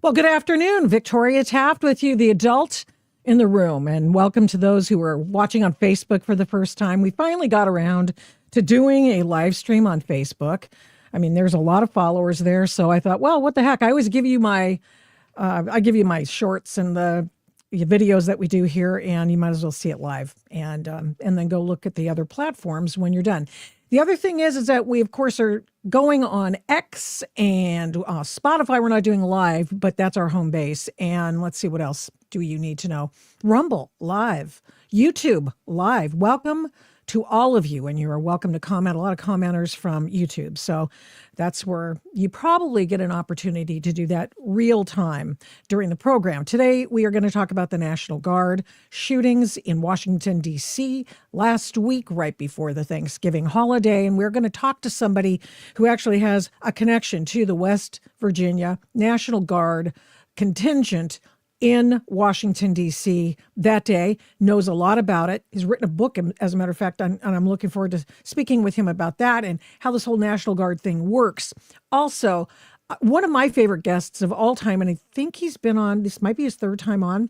Well, good afternoon. Victoria Taft with you, the adult in the room. And welcome to those who are watching on Facebook for the first time. We finally got around to doing a live stream on Facebook. I mean, there's a lot of followers there. So I thought, well, what the heck? I always give you my shorts and the videos that we do here, and you might as well see it live and then go look at the other platforms when you're done. The other thing is that we, of course, are going on X and Spotify. We're not doing live, but that's our home base. And let's see, what else do you need to know? Rumble, live. YouTube, live. Welcome to all of you, and you are welcome to comment. A lot of commenters from YouTube. So that's where you probably get an opportunity to do that real time during the program. Today, we are going to talk about the National Guard shootings in Washington, D.C. last week, right before the Thanksgiving holiday. And we're going to talk to somebody who actually has a connection to the West Virginia National Guard contingent in Washington, D.C. that day, knows a lot about it. He's written a book, as a matter of fact, and I'm looking forward to speaking with him about that and how this whole National Guard thing works. Also, one of my favorite guests of all time, and I think he's been on, this might be his third time on,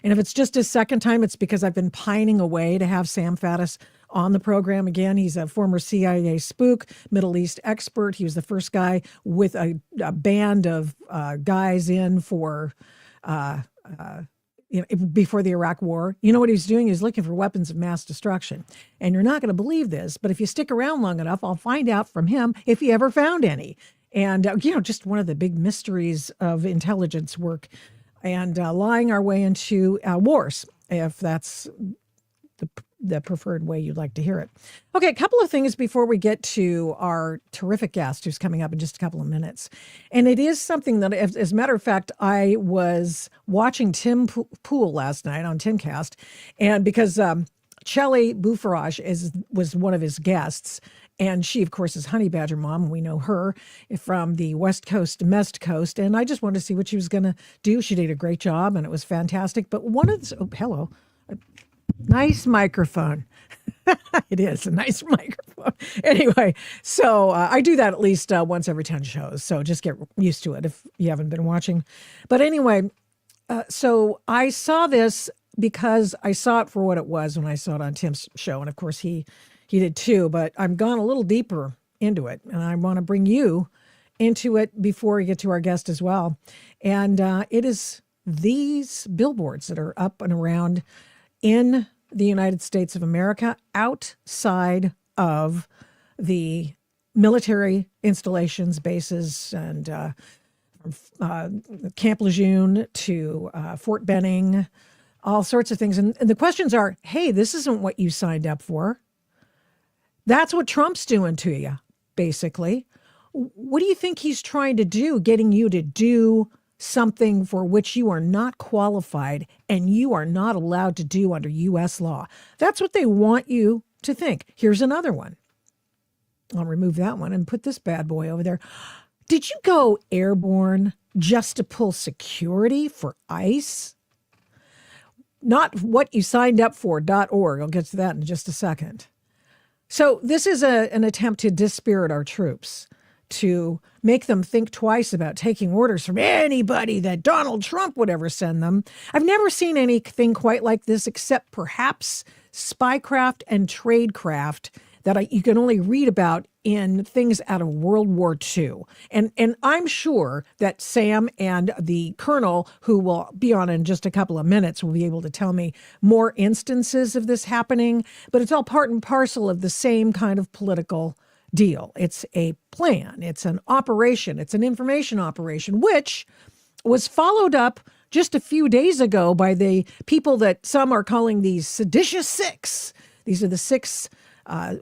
and if it's just his second time, it's because I've been pining away to have Sam Faddis on the program again. He's a former CIA spook, Middle East expert. He was the first guy with a band of guys in for before the Iraq War. You know what he was doing? He was looking for weapons of mass destruction. And you're not going to believe this, but if you stick around long enough, I'll find out from him if he ever found any. And, just one of the big mysteries of intelligence work and lying our way into wars, if that's the preferred way you'd like to hear it. Okay, a couple of things before we get to our terrific guest who's coming up in just a couple of minutes. And it is something that, as a matter of fact, I was watching Tim Pool last night on Timcast, and because Shelley Boufarage was one of his guests, and she, of course, is Honey Badger Mom. We know her from the West Coast to Mest Coast, and I just wanted to see what she was going to do. She did a great job, and it was fantastic. But one of the, hello. Nice microphone. It is a nice microphone. Anyway, so I do that at least once every 10 shows. So just get used to it if you haven't been watching. But anyway, so I saw this because I saw it for what it was when I saw it on Tim's show. And of course, he did too. But I'm gone a little deeper into it. And I want to bring you into it before we get to our guest as well. And it is these billboards that are up and around in the United States of America, outside of the military installations, bases, and Camp Lejeune to Fort Benning, all sorts of things. And the questions are, hey, this isn't what you signed up for. That's what Trump's doing to you, basically. What do you think he's trying to do, getting you to do something for which you are not qualified and you are not allowed to do under U.S. law? That's what they want you to think. Here's another one. I'll remove that one and put this bad boy over there. Did you go airborne just to pull security for ICE? Not what you signed up for.org. I'll get to that in just a second. So this is an attempt to dispirit our troops, to make them think twice about taking orders from anybody that Donald Trump would ever send them. I've never seen anything quite like this, except perhaps spycraft and tradecraft that you can only read about in things out of World War II. And I'm sure that Sam and the colonel, who will be on in just a couple of minutes, will be able to tell me more instances of this happening. But it's all part and parcel of the same kind of political deal. It's a plan. It's an operation. It's an information operation, which was followed up just a few days ago by the people that some are calling the seditious six. These are the six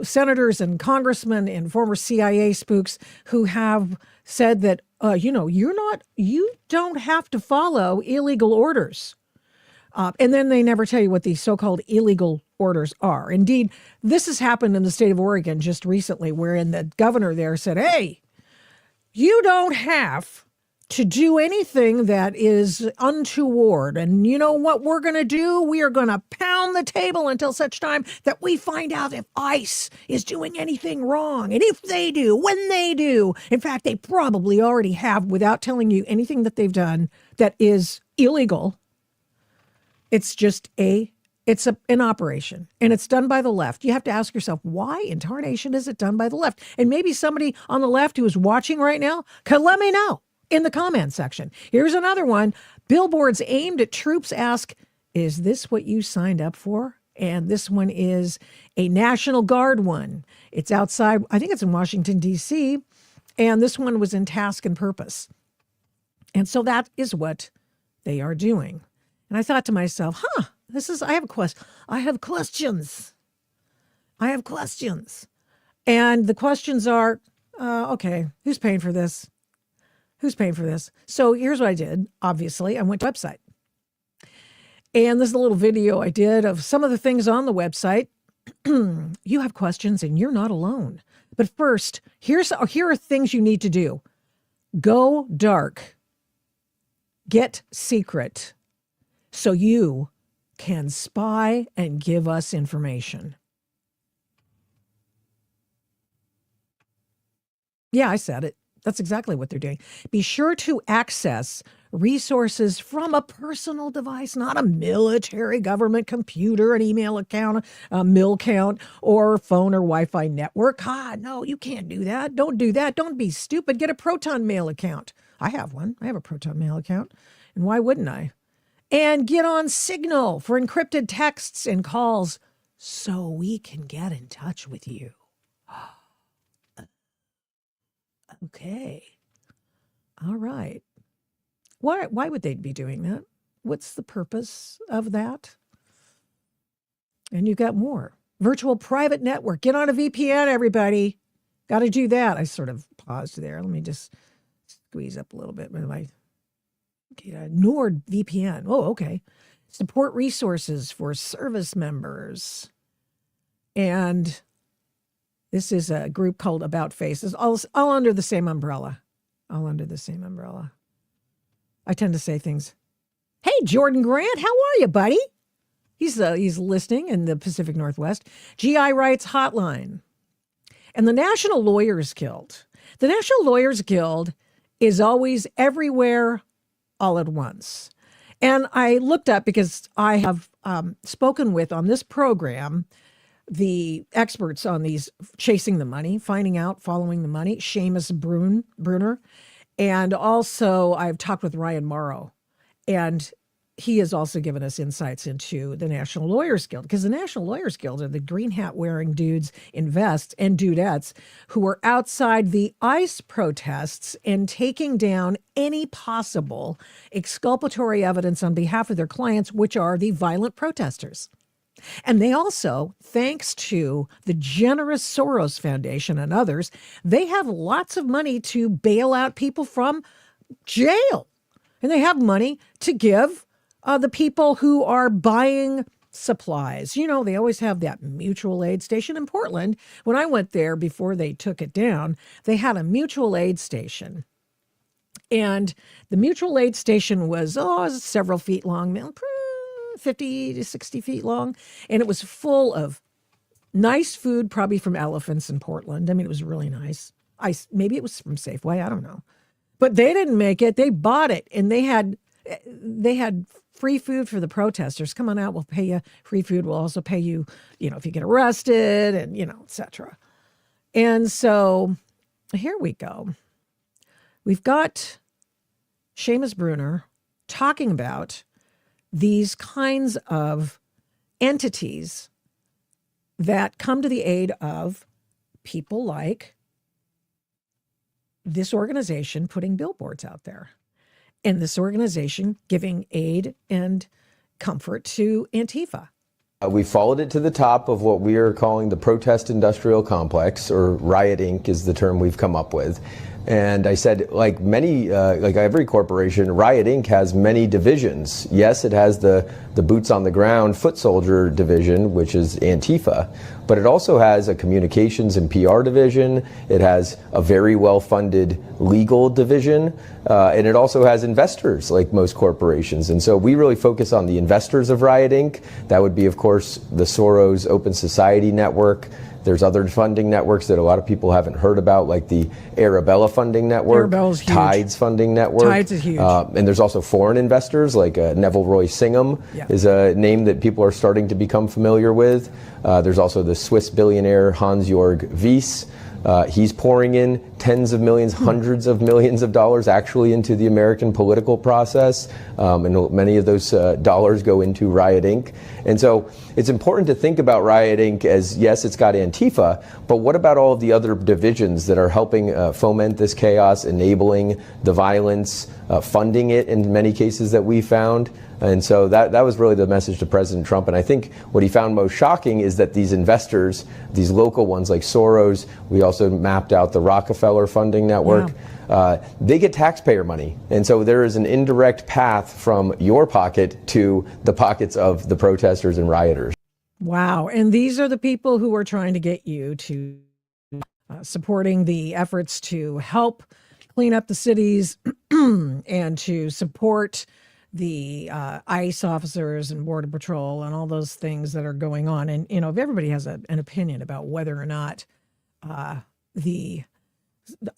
senators and congressmen and former CIA spooks who have said that, you don't have to follow illegal orders. And then they never tell you what these so-called illegal orders are. Indeed, this has happened in the state of Oregon just recently, wherein the governor there said, hey, you don't have to do anything that is untoward. And you know what we're going to do? We are going to pound the table until such time that we find out if ICE is doing anything wrong. And if they do, when they do. In fact, they probably already have, without telling you anything that they've done that is illegal. It's just an operation, and it's done by the left. You have to ask yourself, why in tarnation is it done by the left? And maybe somebody on the left who is watching right now could let me know in the comment section. Here's another one. Billboards aimed at troops ask, is this what you signed up for? And this one is a National Guard one. It's outside, I think it's in Washington, D.C., and this one was in Task and Purpose. And so that is what they are doing. And I thought to myself, I have questions. And the questions are, okay, who's paying for this? So here's what I did. Obviously, I went to the website. And this is a little video I did of some of the things on the website. You have questions and you're not alone. But first, here are things you need to do. Go dark. Get secret. So you can spy and give us information. Yeah, I said it. That's exactly what they're doing. Be sure to access resources from a personal device, not a military government computer, an email account, a mill count, or phone or Wi-Fi network. No, you can't do that. Don't do that. Don't be stupid. Get a Proton Mail account. I have one. I have a Proton Mail account. And why wouldn't I? And get on Signal for encrypted texts and calls so we can get in touch with you. Okay. All right. Why would they be doing that? What's the purpose of that? And you got more. Virtual private network. Get on a VPN, everybody. Got to do that. I sort of paused there. Let me just squeeze up a little bit with my NordVPN. Oh, okay. Support resources for service members. And this is a group called About Faces, all under the same umbrella. I tend to say things. Hey, Jordan Grant, how are you, buddy? He's listening in the Pacific Northwest. GI Rights Hotline. And the National Lawyers Guild. The National Lawyers Guild is always everywhere all at once. And I looked up because I have spoken with on this program the experts on these chasing the money, finding out, following the money, Seamus Bruner. And also I've talked with Ryan Morrow, and he has also given us insights into the National Lawyers Guild, because the National Lawyers Guild are the green hat wearing dudes in vests and dudettes who are outside the ICE protests and taking down any possible exculpatory evidence on behalf of their clients, which are the violent protesters. And they also, thanks to the generous Soros Foundation and others, they have lots of money to bail out people from jail. And they have money to give the people who are buying supplies. You know, they always have that mutual aid station in Portland. When I went there before they took it down, they had a mutual aid station. And the mutual aid station was several feet long, 50 to 60 feet long. And it was full of nice food, probably from elephants in Portland. I mean, it was really nice. Maybe it was from Safeway. I don't know. But they didn't make it. They bought it. And they had free food for the protesters. Come on out. We'll pay you free food. We'll also pay you, if you get arrested and, et cetera. And so here we go. We've got Seamus Bruner talking about these kinds of entities that come to the aid of people like this organization putting billboards out there, and this organization giving aid and comfort to Antifa. We followed it to the top of what we are calling the protest industrial complex, or Riot Inc. is the term we've come up with. And I said, like every corporation, Riot Inc. has many divisions. Yes, it has the boots on the ground foot soldier division, which is Antifa, but it also has a communications and PR division. It has a very well-funded legal division, and it also has investors like most corporations. And so we really focus on the investors of Riot Inc. That would be, of course, the Soros Open Society Network. There's other funding networks that a lot of people haven't heard about, like the Arabella Funding Network, Arabella's huge. Tides Funding Network. Tides is huge. And there's also foreign investors, like Neville Roy Singham is a name that people are starting to become familiar with. There's also the Swiss billionaire Hans-Jörg Wyss. He's pouring in tens of millions, hundreds of millions of dollars actually into the American political process. And many of those dollars go into Riot Inc. And so it's important to think about Riot Inc. as, yes, it's got Antifa, but what about all of the other divisions that are helping foment this chaos, enabling the violence, funding it in many cases that we found? And so that was really the message to President Trump. And I think what he found most shocking is that these investors, these local ones like Soros, we also mapped out the Rockefeller Funding Network, they get taxpayer money. And so there is an indirect path from your pocket to the pockets of the protesters and rioters. Wow. And these are the people who are trying to get you to supporting the efforts to help clean up the cities and to support the ICE officers and Border Patrol and all those things that are going on. And, you know, if everybody has an opinion about whether or not the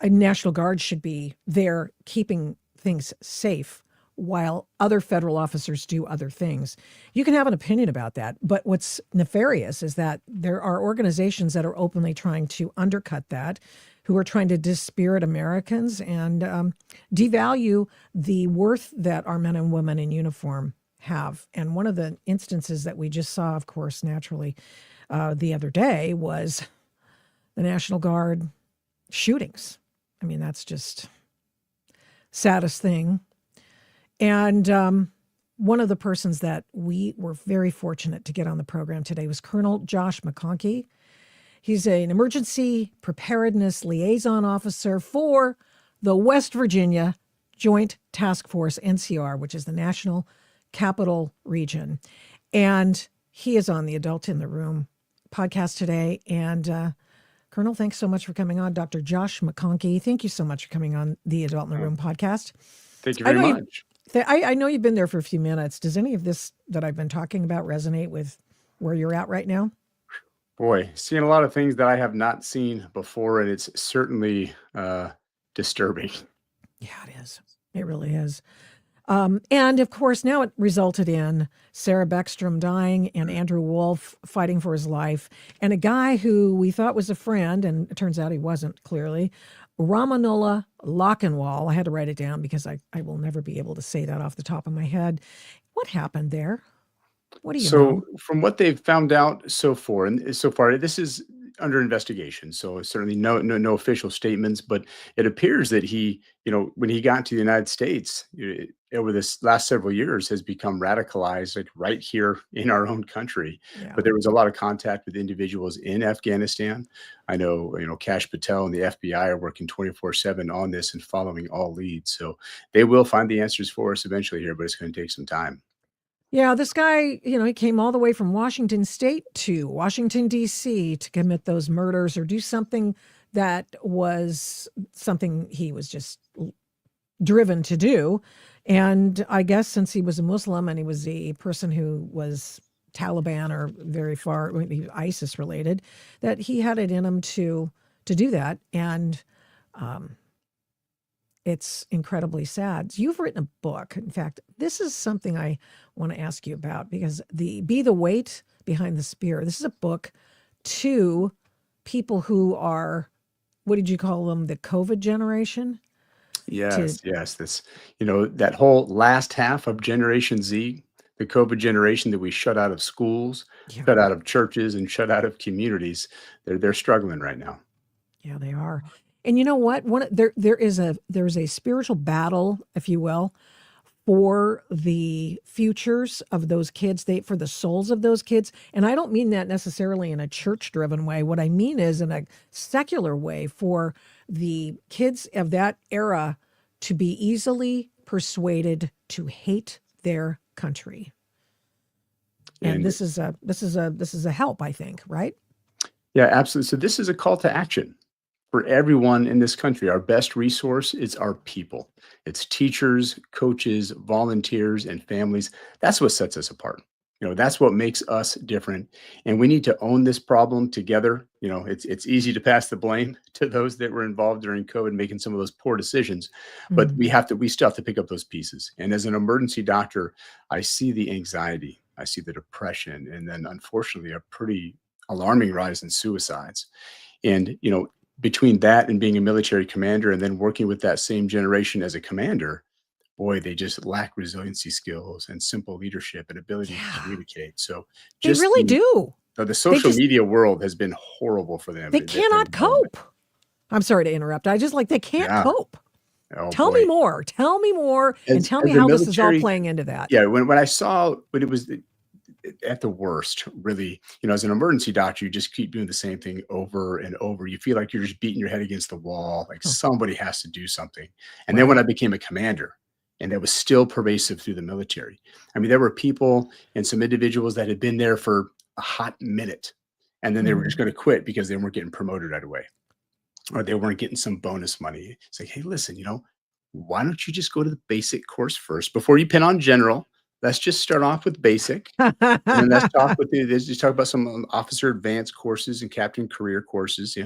National Guard should be there keeping things safe while other federal officers do other things, you can have an opinion about that. But what's nefarious is that there are organizations that are openly trying to undercut that, who are trying to dispirit Americans and devalue the worth that our men and women in uniform have. And one of the instances that we just saw, of course, naturally, the other day was the National Guard shootings. I mean, that's just saddest thing. And one of the persons that we were very fortunate to get on the program today was Colonel Josh McConkey. He's an emergency preparedness liaison officer for the West Virginia Joint Task Force NCR, which is the National Capital Region. And he is on the Adult in the Room podcast today. And Colonel, thanks so much for coming on. Dr. Josh McConkey, thank you so much for coming on the Adult in the Room podcast. Thank you very much. I know you've been there for a few minutes. Does any of this that I've been talking about resonate with where you're at right now? Boy, seeing a lot of things that I have not seen before, and it's certainly disturbing. Yeah, it is. It really is. And of course, now it resulted in Sarah Beckstrom dying and Andrew Wolf fighting for his life, and a guy who we thought was a friend, and it turns out he wasn't, clearly, Ramanullah Lockenwall. I had to write it down because I will never be able to say that off the top of my head. What happened there? What do you know? From what they've found out so far, this is under investigation. So certainly no official statements, but it appears that he, when he got to the United States over this last several years, has become radicalized, like right here in our own country. Yeah. But there was a lot of contact with individuals in Afghanistan. I know, Kash Patel and the FBI are working 24/7 on this and following all leads. So they will find the answers for us eventually here, but it's going to take some time. Yeah, this guy, he came all the way from Washington State to Washington, D.C. to commit those murders or do something that was something he was just driven to do. And I guess since he was a Muslim and he was a person who was Taliban or very far ISIS related, that he had it in him to do that. And it's incredibly sad. You've written a book. In fact, this is something I want to ask you about because Be the Weight Behind the Spear. This is a book to people who are, what did you call them? The COVID generation? Yes. This, that whole last half of Generation Z, the COVID generation that we shut out of schools, shut out of churches, and shut out of communities. They're struggling right now. Yeah, they are. And you know what? There is a spiritual battle, if you will, for the futures of those kids, for the souls of those kids. And I don't mean that necessarily in a church-driven way. What I mean is in a secular way, for the kids of that era to be easily persuaded to hate their country. And this is a help, I think, right? Yeah, absolutely. So this is a call to action for everyone in this country. Our best resource is our people. It's teachers, coaches, volunteers, and families. That's what sets us apart. That's what makes us different. And we need to own this problem together. It's easy to pass the blame to those that were involved during COVID, making some of those poor decisions. But we still have to pick up those pieces. And as an emergency doctor, I see the anxiety, I see the depression, and then unfortunately a pretty alarming rise in suicides. And, between that and being a military commander and then working with that same generation as a commander, boy, they just lack resiliency skills and simple leadership and ability to communicate. So they really do. The social media world has been horrible for them. They cannot cope. I'm sorry to interrupt. They can't cope. Oh, tell me more. Tell me more, and tell me how this is all playing into that. Yeah, when it was at the worst, really, as an emergency doctor, you just keep doing the same thing over and over. You feel like you're just beating your head against the wall, like somebody has to do something. And then when I became a commander, and that was still pervasive through the military. I mean, there were people and some individuals that had been there for a hot minute, and then they were just going to quit because they weren't getting promoted right away, or they weren't getting some bonus money. It's like, hey, listen, why don't you just go to the basic course first before you pin on general? Let's just start off with basic, and then let's talk about some officer advanced courses and captain career courses.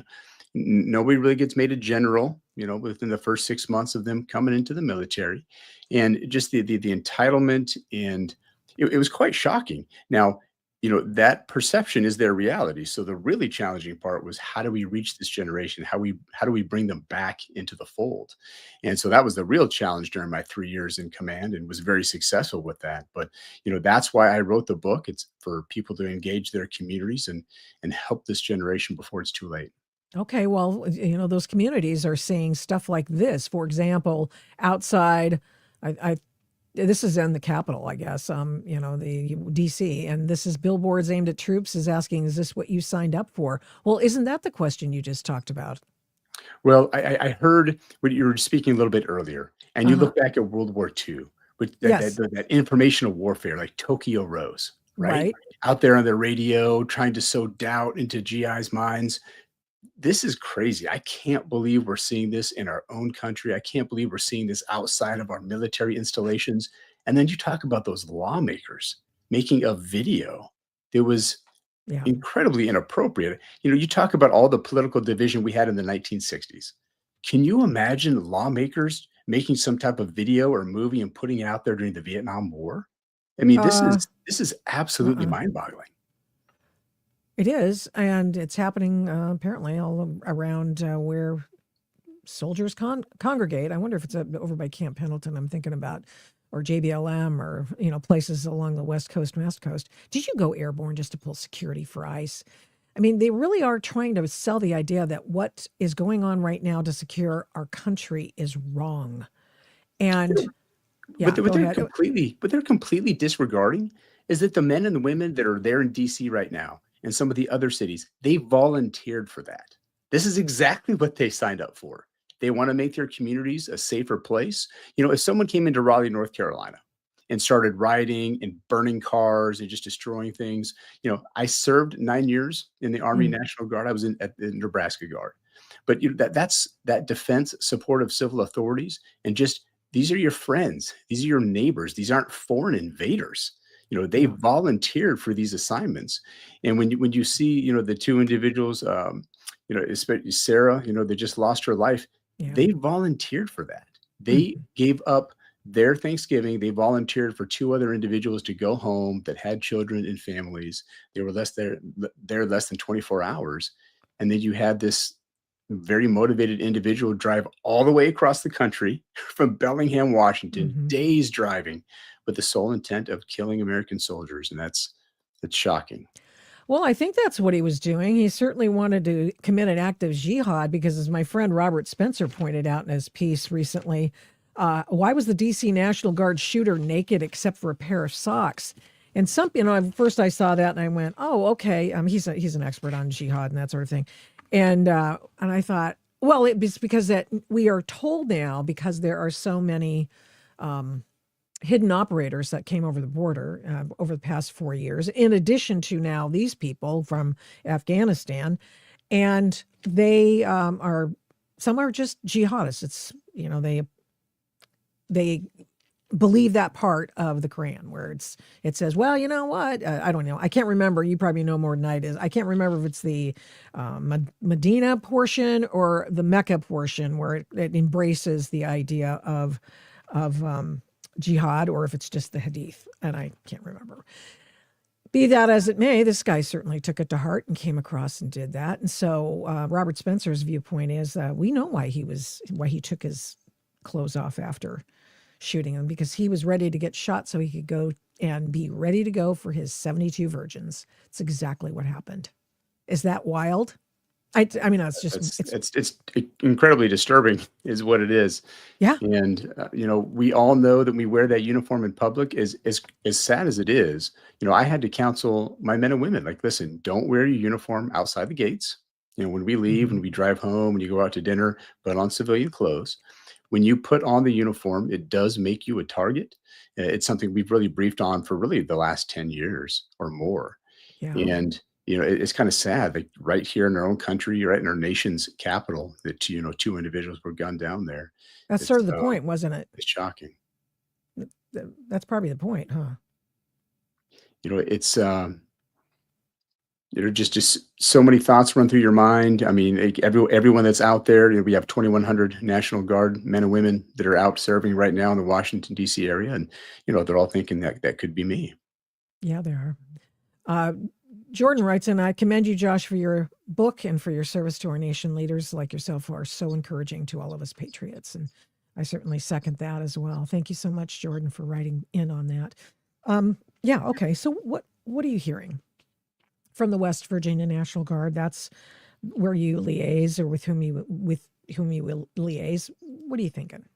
Nobody really gets made a general, within the first 6 months of them coming into the military, and just the entitlement, and it was quite shocking. Now, that perception is their reality. So the really challenging part was, how do we reach this generation? How do we bring them back into the fold? And so that was the real challenge during my 3 years in command, and was very successful with that. But, that's why I wrote the book. It's for people to engage their communities and help this generation before it's too late. Okay, well, those communities are seeing stuff like this. For example, outside, this is in the Capitol, I guess, the DC, and this is billboards aimed at troops is asking, is this what you signed up for? Well, isn't that the question you just talked about? Well, I heard what you were speaking a little bit earlier, and you look back at World War II, with that informational warfare, like Tokyo Rose, right? Out there on the radio, trying to sow doubt into GIs' minds. This is crazy. I can't believe we're seeing this in our own country. I can't believe we're seeing this outside of our military installations. And then you talk about those lawmakers making a video that was incredibly inappropriate. You talk about all the political division we had in the 1960s. Can you imagine lawmakers making some type of video or movie and putting it out there during the Vietnam War? I mean, this is absolutely mind-boggling. It is, and it's happening apparently all around where soldiers congregate. I wonder if it's over by Camp Pendleton, I'm thinking about, or JBLM, or places along the West Coast. Did you go airborne just to pull security for ICE? I mean, they really are trying to sell the idea that what is going on right now to secure our country is wrong. And what they're completely disregarding is that the men and the women that are there in DC right now, and some of the other cities, they volunteered for that. This is exactly what they signed up for. They want to make their communities a safer place. If someone came into Raleigh, North Carolina, and started rioting and burning cars and just destroying things, I served 9 years in the Army National Guard. I was at the Nebraska Guard. But that's that defense support of civil authorities, and just, these are your friends. These are your neighbors. These aren't foreign invaders. They volunteered for these assignments. And when you see, the two individuals, especially Sarah, that just lost her life, they volunteered for that. They gave up their Thanksgiving. They volunteered for two other individuals to go home that had children and families. They were less than 24 hours. And then you had this very motivated individual drive all the way across the country from Bellingham, Washington, days driving, with the sole intent of killing American soldiers. And that's shocking. Well, I think that's what he was doing. He certainly wanted to commit an act of jihad because, as my friend Robert Spencer pointed out in his piece recently, Why was the DC National Guard shooter naked except for a pair of socks? And at first I saw that and I went, oh, okay. He's an expert on jihad and that sort of thing. And I thought, well, it's because that we are told now, because there are so many hidden operators that came over the border over the past 4 years, in addition to now these people from Afghanistan, and they some are just jihadists. It's, they believe that part of the Quran where it says, well, you know what? I don't know. I can't remember. You probably know more than I do. I can't remember if it's the Medina portion or the Mecca portion where it embraces the idea of jihad, or if it's just the hadith, and I can't remember. Be that as it may, this guy certainly took it to heart and came across and did that. And so Robert Spencer's viewpoint is we know why he took his clothes off after shooting him, because he was ready to get shot so he could go and be ready to go for his 72 virgins. It's exactly what happened. Is that wild? I mean, it's incredibly disturbing is what it is. Yeah. And, we all know that we wear that uniform in public, as sad as it is. I had to counsel my men and women, like, listen, don't wear your uniform outside the gates. When we leave, when we drive home, when you go out to dinner, put on civilian clothes. When you put on the uniform, it does make you a target. It's something we've really briefed on for really the last 10 years or more. Yeah. And, it's kind of sad, like right here in our own country, right in our nation's capital, that, 2 individuals were gunned down there. That's sort of the point, wasn't it? It's shocking. That's probably the point, huh? It's, just so many thoughts run through your mind. I mean, everyone that's out there, we have 2,100 National Guard men and women that are out serving right now in the Washington, D.C. area. And, they're all thinking that could be me. Yeah, they are. Jordan writes, and I commend you, Josh, for your book and for your service to our nation. Leaders like yourself are so encouraging to all of us patriots. And I certainly second that as well. Thank you so much, Jordan, for writing in on that. Yeah, okay. So what are you hearing from the West Virginia National Guard? That's where you liaise, or with whom you will liaise. What are you thinking?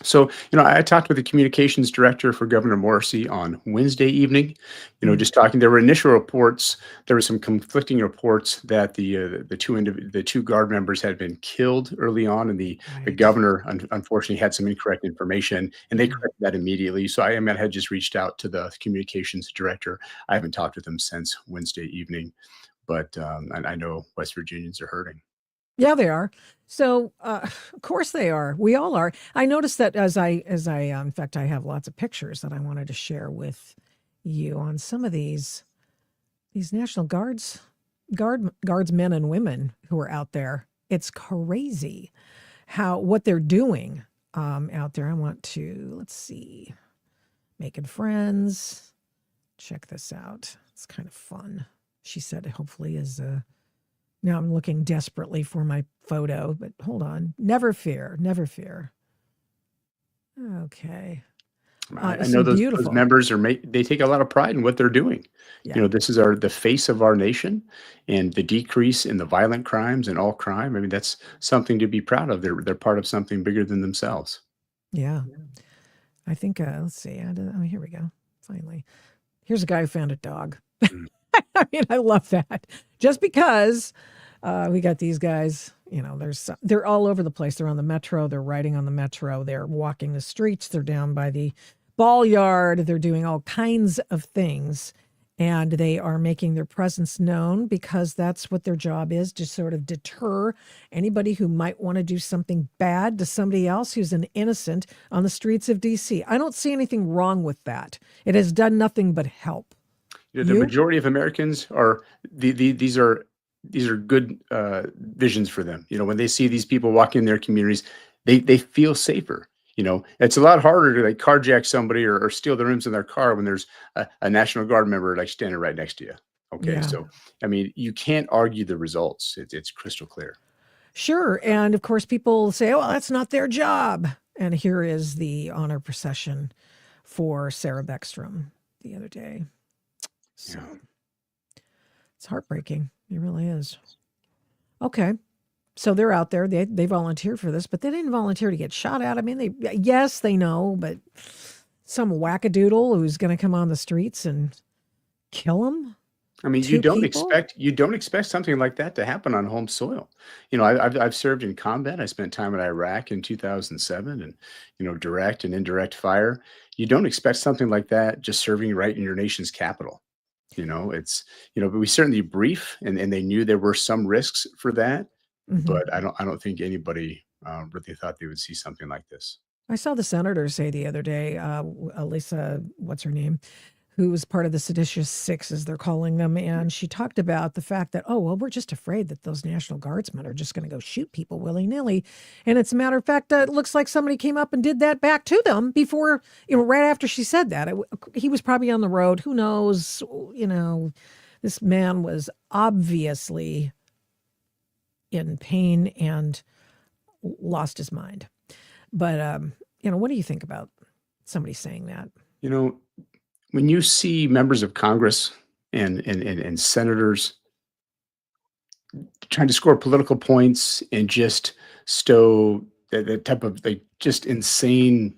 So, I talked with the communications director for Governor Morrissey on Wednesday evening, just talking. There were initial reports. There were some conflicting reports that the two guard members had been killed early on, and the governor unfortunately had some incorrect information, and they corrected that immediately. So I had just reached out to the communications director. I haven't talked with him since Wednesday evening, but I know West Virginians are hurting. Yeah, they are. So, of course they are. We all are. I noticed that as I, in fact, I have lots of pictures that I wanted to share with you on some of these National Guardsmen and women who are out there. It's crazy what they're doing out there. I want to, let's see, making friends. Check this out. It's kind of fun. She said, hopefully is now I'm looking desperately for my photo, but hold on. Never fear. Never fear. Okay. I know those members they take a lot of pride in what they're doing. Yeah. This is the face of our nation, and the decrease in the violent crimes and all crime. I mean, that's something to be proud of. They're part of something bigger than themselves. Yeah. I think, let's see. Here we go. Finally. Here's a guy who found a dog. I mean, I love that. Just because we got these guys, they're all over the place. They're on the metro. They're riding on the metro. They're walking the streets. They're down by the ball yard. They're doing all kinds of things. And they are making their presence known because that's what their job is, to sort of deter anybody who might want to do something bad to somebody else who's an innocent on the streets of D.C. I don't see anything wrong with that. It has done nothing but help. The majority of Americans are these are good visions for them. When they see these people walking in their communities, they feel safer. It's a lot harder to carjack somebody or steal the rims in their car when there's a National Guard member standing right next to you. Okay, yeah. So I mean, you can't argue the results. It's crystal clear. Sure, and of course, people say, "Oh, that's not their job." And here is the honor procession for Sarah Beckstrom the other day. So It's heartbreaking. It really is. Okay. So they're out there. They volunteered for this, but they didn't volunteer to get shot at. I mean, they know, but some wackadoodle who's going to come on the streets and kill them. I mean, Two people. you don't expect something like that to happen on home soil. I've served in combat. I spent time in Iraq in 2007, and direct and indirect fire. You don't expect something like that just serving right in your nation's capital. But we certainly brief, and they knew there were some risks for that, but I don't think anybody really thought they would see something like this. I saw the senator say the other day, Lisa, what's her name, who was part of the seditious six, as they're calling them, and she talked about the fact that, oh, well, we're just afraid that those National Guardsmen are just going to go shoot people willy-nilly. And it's a matter of fact, it looks like somebody came up and did that back to them before, right after she said that. He was probably on the road. Who knows? This man was obviously in pain and lost his mind. But, what do you think about somebody saying that? When you see members of Congress and senators trying to score political points and just stow that type of just insane,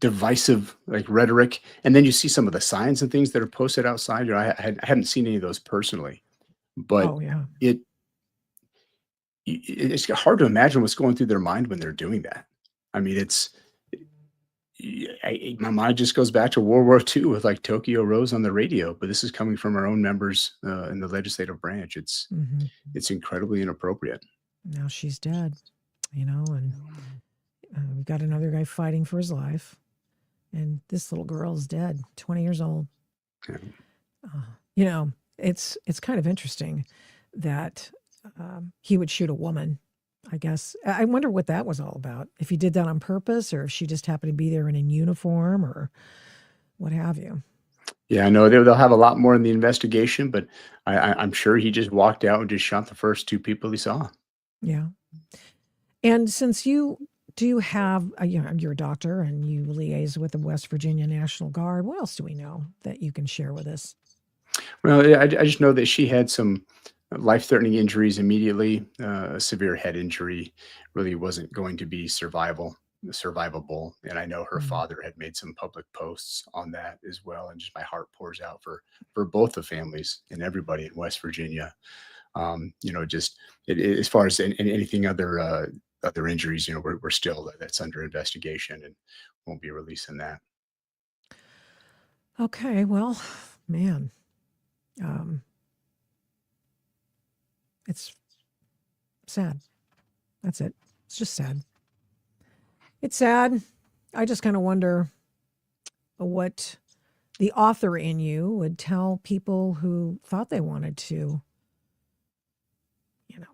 divisive rhetoric, and then you see some of the signs and things that are posted outside. I hadn't seen any of those personally, but Oh, yeah. It's hard to imagine what's going through their mind when they're doing that. I mean, my mind just goes back to World War II with Tokyo Rose on the radio, but this is coming from our own members in the legislative branch. It's incredibly inappropriate. Now she's dead, and we've got another guy fighting for his life, and this little girl is dead, 20 years old. Yeah. It's kind of interesting that he would shoot a woman. I guess I wonder what that was all about. If he did that on purpose, or if she just happened to be there in uniform, or what have you. Yeah, I know they'll have a lot more in the investigation, but I'm sure he just walked out and just shot the first two people he saw. Yeah. And since you do have, you're a doctor and you liaise with the West Virginia National Guard, what else do we know that you can share with us? Well, I just know that she had some life-threatening injuries immediately. A severe head injury really wasn't going to be survivable. And I know her father had made some public posts on that as well. And just my heart pours out for both the families and everybody in West Virginia. As far as anything other injuries, we're still, that's under investigation and won't be releasing that. Okay, well, man, it's sad. That's it. It's just sad. It's sad. I just kind of wonder what the author in you would tell people who thought they wanted to,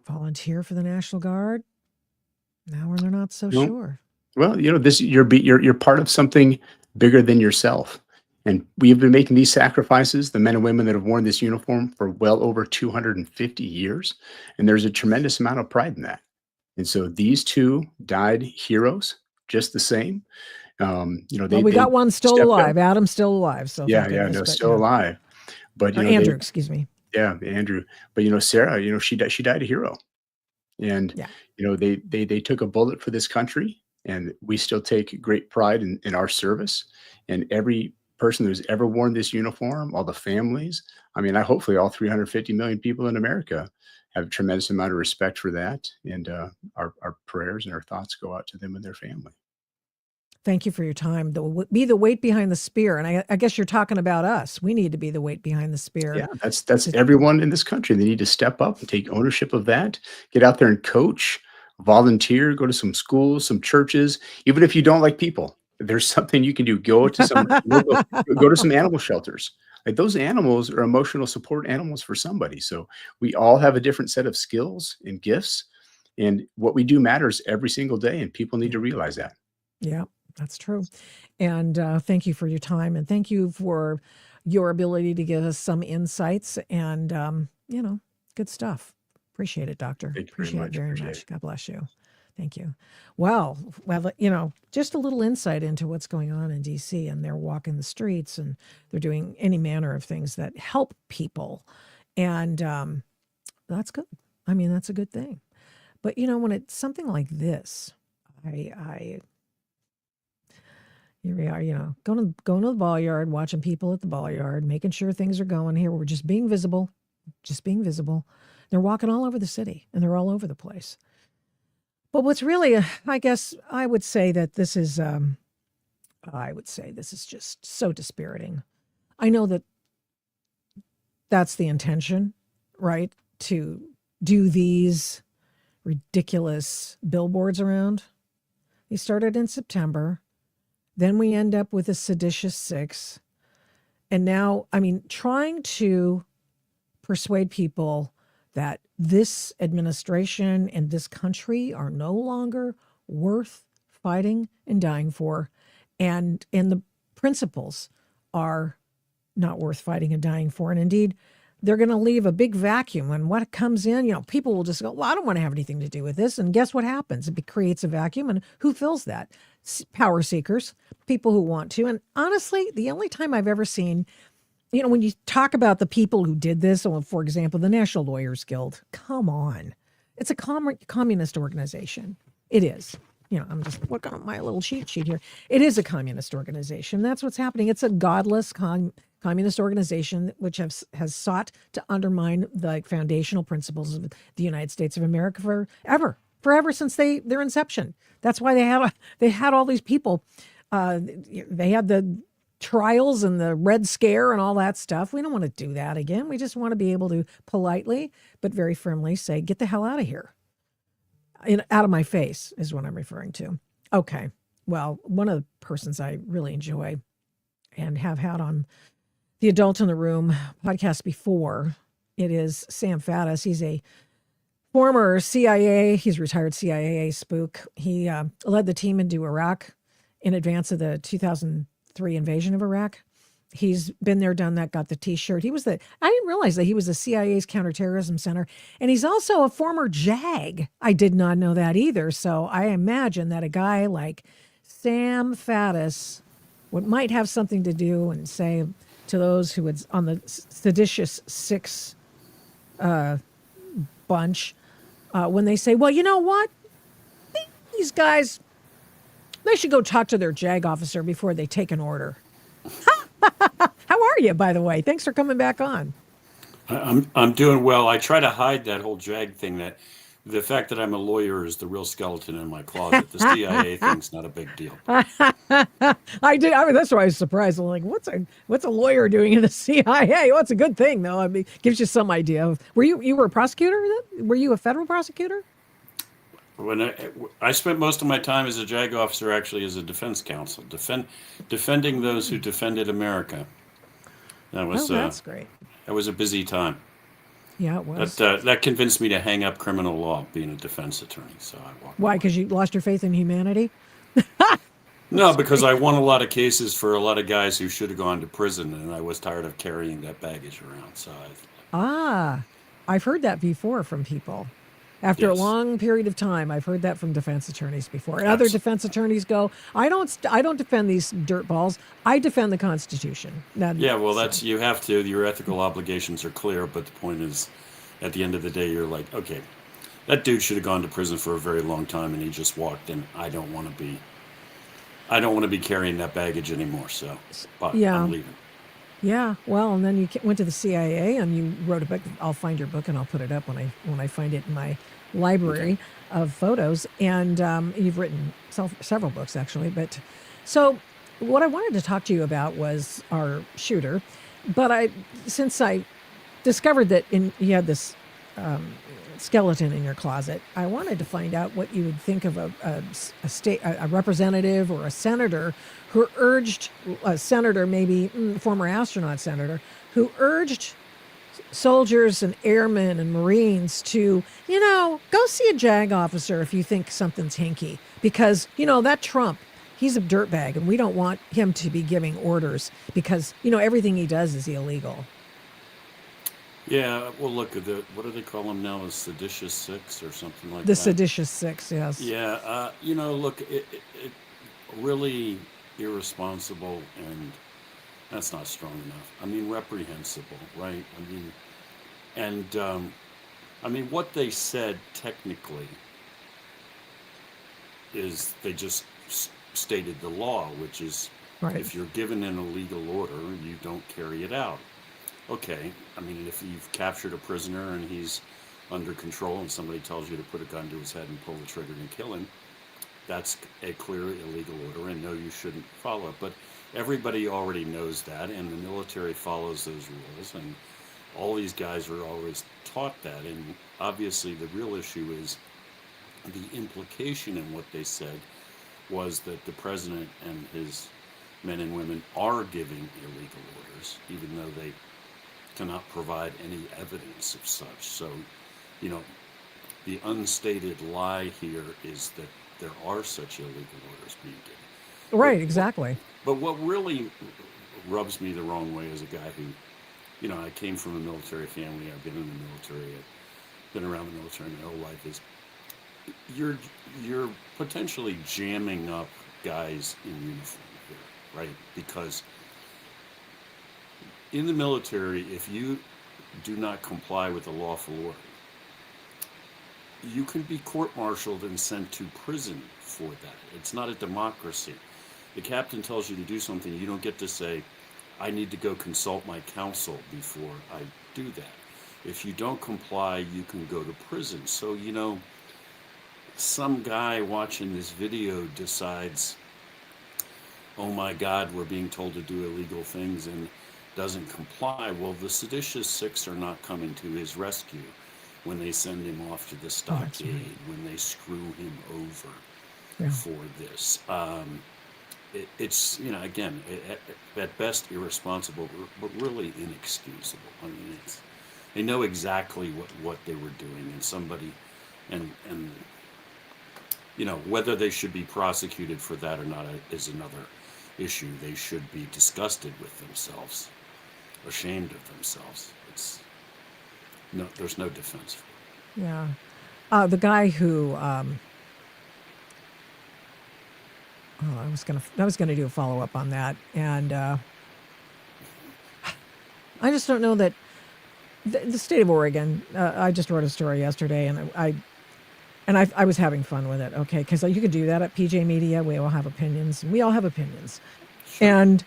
volunteer for the National Guard. Now they're not so sure. Well, you're part of something bigger than yourself. And we have been making these sacrifices, the men and women that have worn this uniform for well over 250 years. And there's a tremendous amount of pride in that. And so these two died heroes just the same. We got one still alive. Adam's still alive. So still alive. But Andrew, excuse me. Yeah, Andrew. But Sarah, she died a hero. And they took a bullet for this country, and we still take great pride in our service. And every person who's ever worn this uniform, all the families, hopefully all 350 million people in America have a tremendous amount of respect for that. And our prayers and our thoughts go out to them and their family. Thank you for your time. Be the weight behind the spear. And I guess you're talking about us. We need to be the weight behind the spear. Yeah, that's everyone in this country. They need to step up and take ownership of that. Get out there and coach, volunteer, go to some schools, some churches. Even if you don't like people, there's something you can do. Go to some go to some animal shelters. Those animals are emotional support animals for somebody. So we all have a different set of skills and gifts. And what we do matters every single day. And people need to realize that. Yeah. That's true. And thank you for your time. And thank you for your ability to give us some insights and, good stuff. Appreciate it, Doctor. Appreciate it very much. God bless you. Thank you. Well, just a little insight into what's going on in D.C. and they're walking the streets and they're doing any manner of things that help people. And that's good. That's a good thing. But when it's something like this, I here we are, going to the ball yard, watching people at the ball yard, making sure things are going here. We're just being visible, just being visible. They're walking all over the city, and they're all over the place. But what's really, I guess, I would say this is just so dispiriting. I know that that's the intention, right? To do these ridiculous billboards around. They started in September. Then we end up with a seditious 6. And now, trying to persuade people that this administration and this country are no longer worth fighting and dying for, and the principles are not worth fighting and dying for. And indeed, they're going to leave a big vacuum. And what comes in, people will just go, well, I don't want to have anything to do with this. And guess what happens? It creates a vacuum. And who fills that? Power seekers, people who want to. And honestly, the only time I've ever seen, when you talk about the people who did this, or for example, the National Lawyers Guild, come on. It's a communist organization. It is. I'm just looking at my little cheat sheet here. It is a communist organization. That's what's happening. It's a godless communist organization which has sought to undermine the foundational principles of the United States of America forever since their inception. That's why they had all these people. They had the trials and the Red Scare and all that stuff. We don't want to do that again. We just want to be able to politely but very firmly say, get the hell out of here. Out of my face is what I'm referring to. Okay. Well, one of the persons I really enjoy and have had on the Adult in the Room podcast before, it is Sam Faddis. He's a former CIA, he's retired CIA spook. He led the team into Iraq in advance of the 2003 invasion of Iraq. He's been there, done that, got the T-shirt. I didn't realize that he was the CIA's counterterrorism center. And he's also a former JAG. I did not know that either. So I imagine that a guy like Sam Faddis might have something to do and say to those who would, on the seditious 6 bunch, when they say, well, you know what? These guys, they should go talk to their JAG officer before they take an order. How are you, by the way? Thanks for coming back on. I'm doing well. I try to hide that whole JAG thing. That the fact that I'm a lawyer is the real skeleton in my closet. The CIA thing's not a big deal. I did. That's why I was surprised. I'm like, what's a lawyer doing in the CIA? Well, it's a good thing, though. Gives you some idea of. You were a prosecutor? Were you a federal prosecutor? When I spent most of my time as a JAG officer, actually as a defense counsel, defending those who defended America. That's great. That was a busy time. Yeah, it was. That convinced me to hang up criminal law, being a defense attorney. So I walked. Why? Because you lost your faith in humanity? No, because I won a lot of cases for a lot of guys who should have gone to prison, and I was tired of carrying that baggage around. So I've heard that before from people. After Yes. a long period of time, I've heard that from defense attorneys before. And other defense attorneys go, I don't defend these dirtballs. I defend the Constitution. You have to. Your ethical obligations are clear, but the point is, at the end of the day, you're like, okay, that dude should have gone to prison for a very long time, and he just walked in. I don't want to be carrying that baggage anymore. So, but I'm leaving. Yeah, well, and then you went to the CIA and you wrote a book. I'll find your book and I'll put it up when I find it in my library of photos. And you've written several books, actually. But so what I wanted to talk to you about was our shooter. But since I discovered that you had this skeleton in your closet, I wanted to find out what you would think of a representative or a senator who urged former astronaut senator, who urged soldiers and airmen and Marines to, go see a JAG officer if you think something's hinky, because, that Trump, he's a dirtbag and we don't want him to be giving orders because, everything he does is illegal. Yeah, well, look, what do they call them now? The seditious 6 or something like that? The seditious 6, yes. Yeah, look, it really irresponsible, and that's not strong enough. Reprehensible, right? What they said technically is they just stated the law, which is Right. if you're given an illegal order, you don't carry it out. Okay, I mean, if you've captured a prisoner and he's under control and somebody tells you to put a gun to his head and pull the trigger and kill him, that's a clear illegal order, and no, you shouldn't follow it. But everybody already knows that, and the military follows those rules, and all these guys are always taught that. And obviously the real issue is the implication in what they said was that the president and his men and women are giving illegal orders, even though they cannot provide any evidence of such. So, you know, the unstated lie here is that there are such illegal orders being given. Right, exactly. But what really rubs me the wrong way as a guy who, you know, I came from a military family, I've been in the military, I've been around the military my whole life, is you're potentially jamming up guys in uniform here, right? Because in the military, if you do not comply with a lawful order, you can be court-martialed and sent to prison for that. It's not a democracy. The captain tells you to do something, you don't get to say, I need to go consult my counsel before I do that. If you don't comply, you can go to prison. So, you know, some guy watching this video decides, oh my God, we're being told to do illegal things, and doesn't comply. Well, the seditious six are not coming to his rescue when they send him off to the stockade, right. when they screw him over Yeah. for this. It's, you know, again, at best irresponsible, but really inexcusable. I mean, they know exactly what they were doing, and somebody, and you know, whether they should be prosecuted for that or not is another issue. They should be disgusted with themselves, ashamed of themselves. There's no defense for it. Yeah. The guy who, I was gonna do a follow up on that, and I just don't know that the state of Oregon. I just wrote a story yesterday, and I was having fun with it. Okay, because you could do that at PJ Media. We all have opinions, and we all have opinions, Sure. and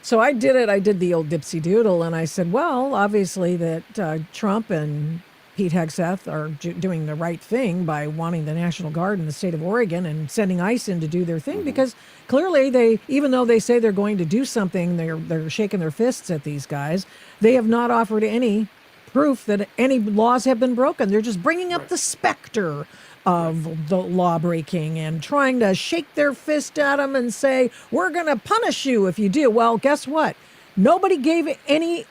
so I did it. I did the old dipsy doodle, and I said, well, obviously that Trump and Pete Hegseth are doing the right thing by wanting the National Guard in the state of Oregon and sending ICE in to do their thing, because clearly they, even though they say they're going to do something, they're shaking their fists at these guys. They have not offered any proof that any laws have been broken. They're just bringing up the specter of the law breaking and trying to shake their fist at them and say, we're going to punish you if you do. Well, guess what? Nobody gave any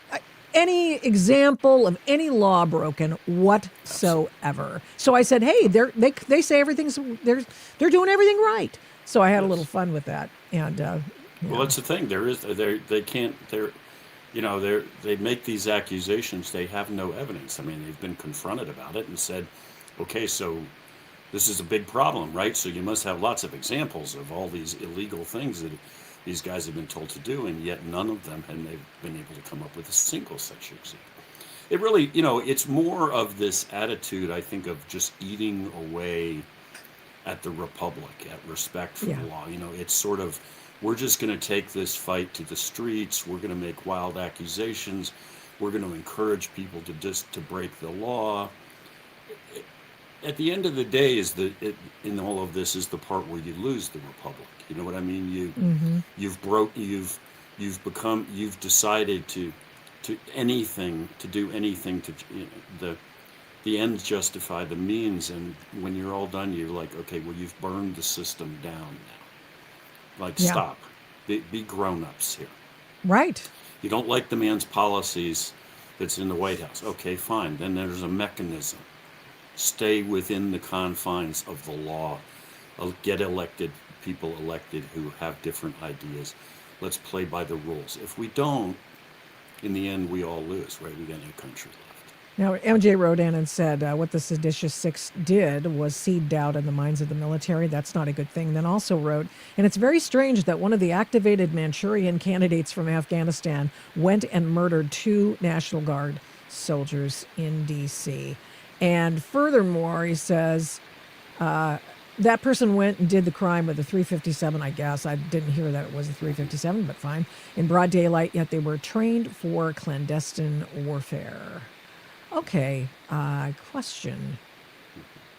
example of any law broken whatsoever. So I said, hey, they say everything's, they're doing everything right. So I had a little fun with that. And Well, that's the thing. They can't. They make these accusations. They have no evidence. I mean, they've been confronted about it and said, okay, so this is a big problem, right? So you must have lots of examples of all these illegal things that these guys have been told to do, and yet none of them have been able to come up with a single such example. It really, it's more of this attitude, I think, of just eating away at the republic, at respect for the law. It's sort of, we're just going to take this fight to the streets. We're going to make wild accusations. We're going to encourage people to break the law. At the end of the day, in all of this is the part where you lose the republic. You know what I mean? You've decided to do anything the ends justify the means, and when you're all done, you're like, okay, well, you've burned the system down now. Like, stop. Be grown-ups here. right. You don't like the man's policies that's in the White House. Okay, fine. Then there's a mechanism. Stay within the confines of the law. Get people elected who have different ideas. Let's play by the rules. If we don't, in the end, we all lose, right? We got no country left. Now, MJ wrote in and said what the seditious six did was seed doubt in the minds of the military. That's not a good thing. Then also wrote, and it's very strange that one of the activated Manchurian candidates from Afghanistan went and murdered 2 National Guard soldiers in D.C. And furthermore, he says, that person went and did the crime with a 357, I guess. I didn't hear that it was a 357, but fine. In broad daylight, yet they were trained for clandestine warfare. Okay, question.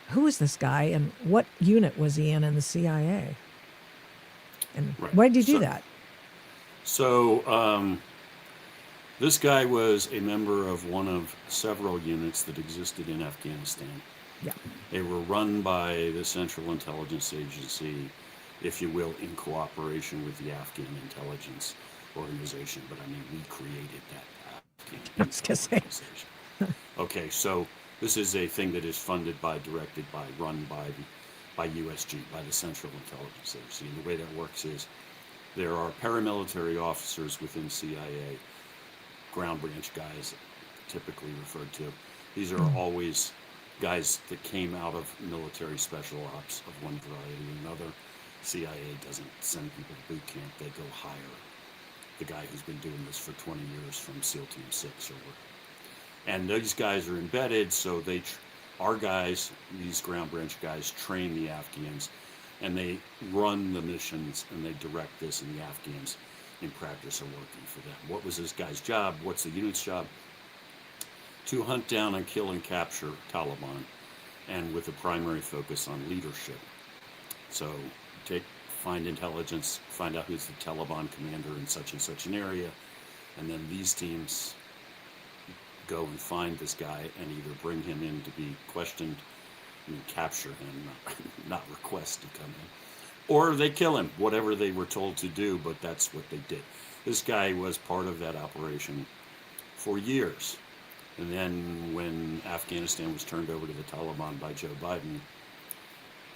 Who is this guy and what unit was he in the CIA? And Right. why did he do that? So this guy was a member of one of several units that existed in Afghanistan. Yeah. They were run by the Central Intelligence Agency, if you will, in cooperation with the Afghan intelligence organization. But I mean, we created that Afghan I was gonna say. organization. Okay, so this is a thing that is funded by, directed by, run by USG, by the Central Intelligence Agency. And the way that works is there are paramilitary officers within CIA, ground branch guys, typically referred to. These are always guys that came out of military special ops of one variety or another. CIA doesn't send people to boot camp. They go hire the guy who's been doing this for 20 years from SEAL Team 6 or whatever. And these guys are embedded, so our guys, these ground branch guys, train the Afghans, and they run the missions, and they direct this, and the Afghans in practice are working for them. What was this guy's job? What's the unit's job? To hunt down and kill and capture Taliban, and with a primary focus on leadership. So find intelligence, find out who's the Taliban commander in such and such an area, and then these teams go and find this guy and either bring him in to be questioned, capture him, not request to come in, or they kill him, whatever they were told to do, but that's what they did. This guy was part of that operation for years. And then when Afghanistan was turned over to the Taliban by Joe Biden,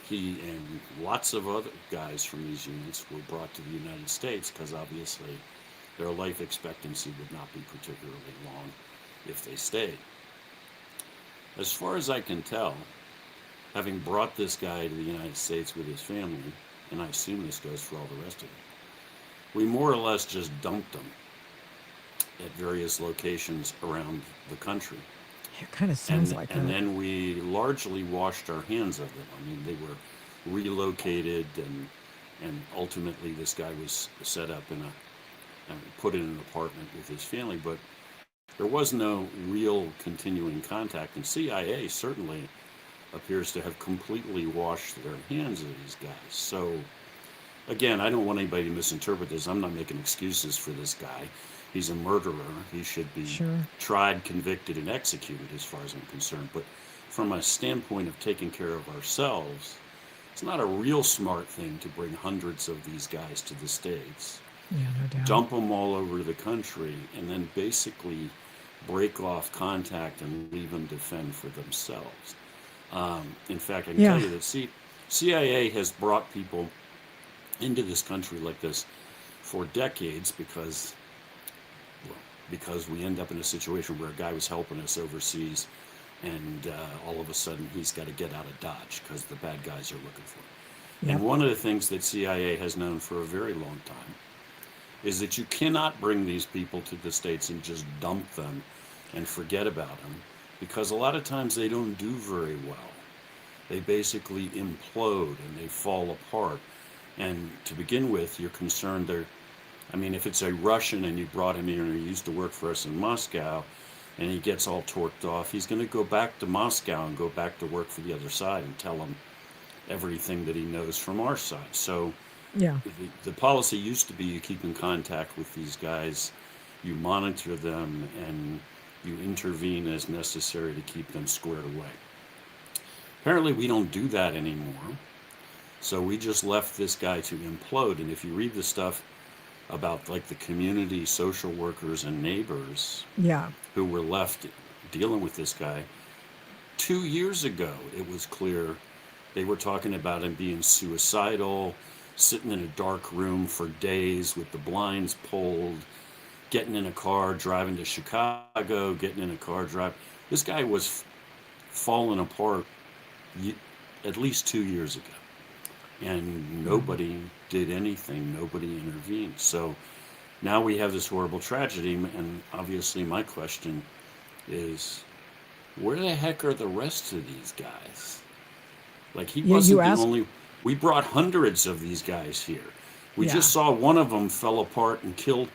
he and lots of other guys from these units were brought to the United States because obviously their life expectancy would not be particularly long if they stayed. As far as I can tell, having brought this guy to the United States with his family, and I assume this goes for all the rest of it, we more or less just dumped him at various locations around the country. It kind of sounds like And that. then we largely washed our hands of them. I mean, they were relocated, and ultimately this guy was set up and put in an apartment with his family, but there was no real continuing contact, and CIA certainly appears to have completely washed their hands of these guys. So again, I don't want anybody to misinterpret this. I'm not making excuses for this guy. He's a murderer. He should be tried, convicted, and executed as far as I'm concerned. But from a standpoint of taking care of ourselves, it's not a real smart thing to bring hundreds of these guys to the States, Yeah, no doubt. dump them all over the country, and then basically break off contact and leave them defend for themselves. In fact, I can tell you that CIA has brought people into this country like this for decades because we end up in a situation where a guy was helping us overseas, and all of a sudden he's got to get out of Dodge because the bad guys are looking for him. And one of the things that CIA has known for a very long time is that you cannot bring these people to the States and just dump them and forget about them, because a lot of times they don't do very well. They basically implode and they fall apart. And to begin with, you're concerned if it's a Russian and you brought him in, or he used to work for us in Moscow, and he gets all torqued off, he's going to go back to Moscow and go back to work for the other side and tell them everything that he knows from our side. So the policy used to be you keep in contact with these guys, you monitor them, and you intervene as necessary to keep them squared away. Apparently we don't do that anymore. So we just left this guy to implode. And if you read the stuff about like the community social workers and neighbors who were left dealing with this guy, 2 years ago it was clear they were talking about him being suicidal, sitting in a dark room for days with the blinds pulled, getting in a car, driving to Chicago, getting in a car, This guy was falling apart at least 2 years ago. And nobody did anything. Nobody intervened. So now we have this horrible tragedy. And obviously my question is, where the heck are the rest of these guys? Like he Yeah, wasn't you the asked. only. We brought hundreds of these guys here. We Yeah. just saw one of them fell apart and killed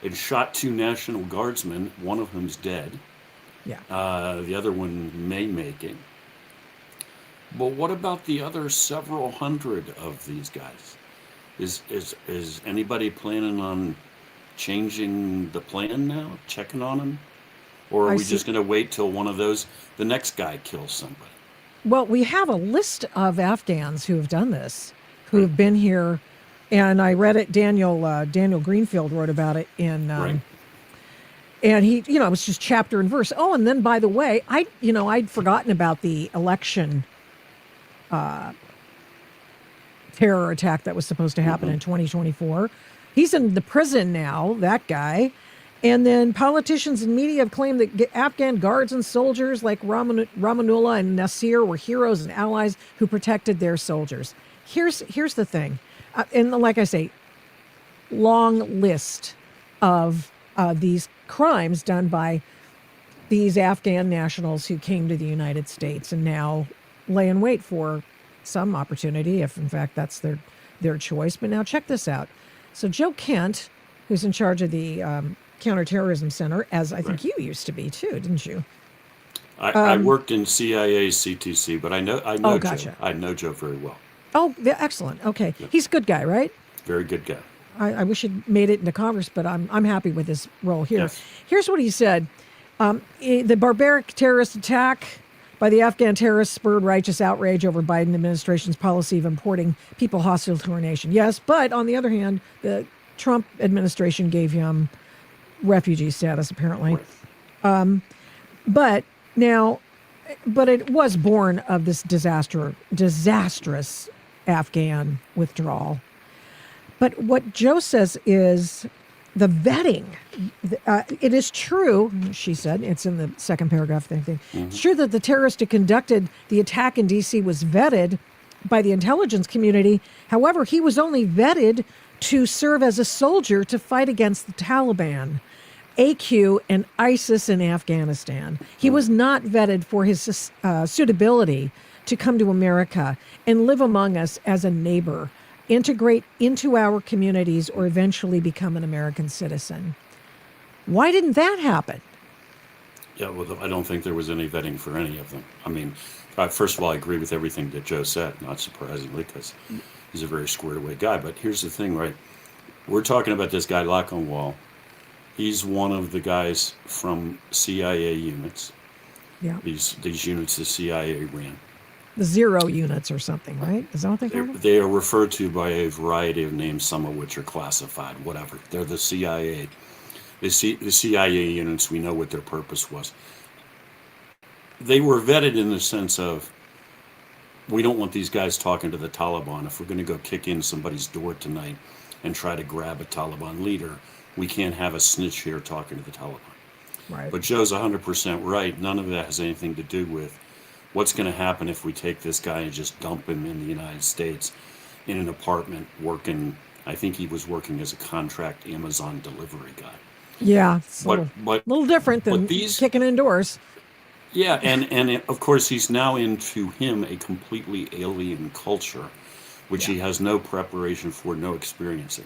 and shot 2 National Guardsmen. One of them's dead. Yeah. The other one may make it. But what about the other several hundred of these guys? Is anybody planning on changing the plan now, checking on them? Or are I we see. just going to wait till one of those, the next guy kills somebody? Well, we have a list of Afghans who have done this, who Right. have been here, and I read it. Daniel Greenfield wrote about it in, Right. and he, it was just chapter and verse. Oh, and then by the way, I'd forgotten about the election terror attack that was supposed to happen in 2024. He's in the prison now, that guy. And then politicians and media have claimed that Afghan guards and soldiers like Ramanullah and Nasir were heroes and allies who protected their soldiers. Here's the thing. And like I say, long list of these crimes done by these Afghan nationals who came to the United States and now lay in wait for some opportunity, if in fact that's their choice. But now check this out. So Joe Kent, who's in charge of the Counterterrorism Center, as I think you used to be too, didn't you? I worked in CIA CTC, but I know Oh, gotcha. Joe. I know Joe very well. Oh, yeah, excellent. Okay, he's a good guy, right? Very good guy. I wish he'd made it into Congress, but I'm happy with his role here. Yes. Here's what he said: the barbaric terrorist attack by the Afghan terrorists spurred righteous outrage over Biden administration's policy of importing people hostile to our nation. Yes, but on the other hand, the Trump administration gave him refugee status, apparently. But it was born of this disastrous Afghan withdrawal. But what Joe says is the vetting. It is true, she said, it's in the second paragraph thing. It's true that the terrorist who conducted the attack in D.C. was vetted by the intelligence community. However, he was only vetted to serve as a soldier to fight against the Taliban, AQ, and ISIS in Afghanistan. He was not vetted for his suitability to come to America and live among us as a neighbor, integrate into our communities, or eventually become an American citizen. Why didn't that happen? Yeah, well, I don't think there was any vetting for any of them. I mean, first of all, I agree with everything that Joe said, not surprisingly, because he's a very squared away guy. But here's the thing, right? We're talking about this guy, Lockenwall. He's one of the guys from CIA units. Yeah. These units the CIA ran. The zero units or something, right? Is that what they call them? They are referred to by a variety of names, some of which are classified, whatever. They're the CIA. The CIA units, we know what their purpose was. They were vetted in the sense of, we don't want these guys talking to the Taliban. If we're going to go kick in somebody's door tonight and try to grab a Taliban leader, we can't have a snitch here talking to the Taliban. Right. But Joe's 100% right. None of that has anything to do with what's going to happen if we take this guy and just dump him in the United States in an apartment working. I think he was working as a contract Amazon delivery guy. Yeah, it's a But little different than kicking indoors. Yeah, and of course he's now into him a completely alien culture, which he has no preparation for, no experience in.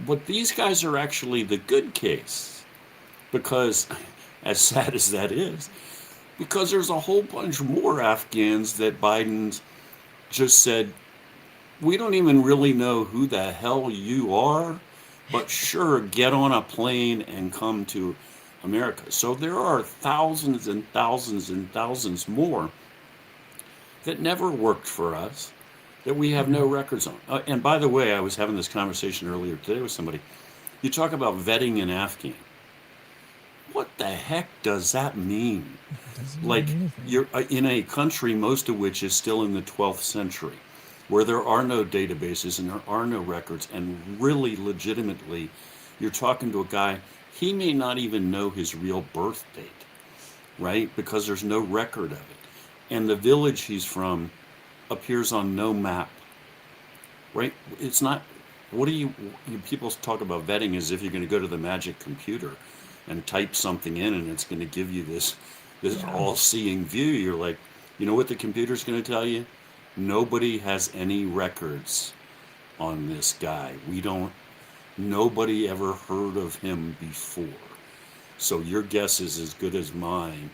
But these guys are actually the good case, because, as sad as that is, because there's a whole bunch more Afghans that Biden just said, we don't even really know who the hell you are, but sure, get on a plane and come to America. So there are thousands and thousands and thousands more that never worked for us, that we have no records on. And by the way, I was having this conversation earlier today with somebody. You talk about vetting an Afghan. What the heck does that mean? Like, you're in a country, most of which is still in the 12th century, where there are no databases and there are no records, and really legitimately, you're talking to a guy, he may not even know his real birth date, right? Because there's no record of it. And the village he's from appears on no map, right? It's not, people talk about vetting as if you're going to go to the magic computer and type something in and it's going to give you this all-seeing view. You're like, You know what the computer's going to tell you? Nobody has any records on this guy. Nobody ever heard of him before. So your guess is as good as mine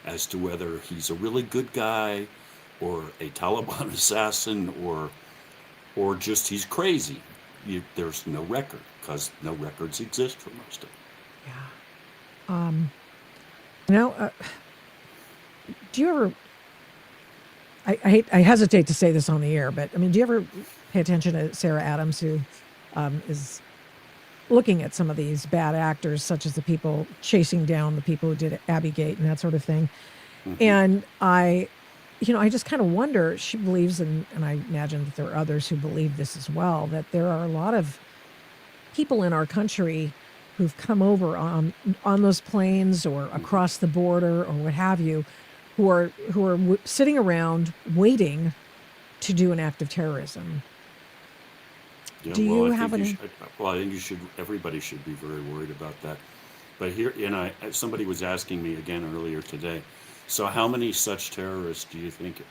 as to whether he's a really good guy or a Taliban assassin or just he's crazy. There's no record because no records exist for most of them. Yeah. You know, do you ever? I hesitate to say this on the air, but I mean, do you ever pay attention to Sarah Adams, who is looking at some of these bad actors, such as the people chasing down the people who did Abbygate and that sort of thing? Mm-hmm. And I just kind of wonder, she believes, and I imagine that there are others who believe this as well, that there are a lot of people in our country who've come over on those planes or across the border or what have you, who are sitting around waiting to do an act of terrorism. Yeah, Do you have any? I think everybody should be very worried about that. But here, somebody was asking me again earlier today, so how many such terrorists do you think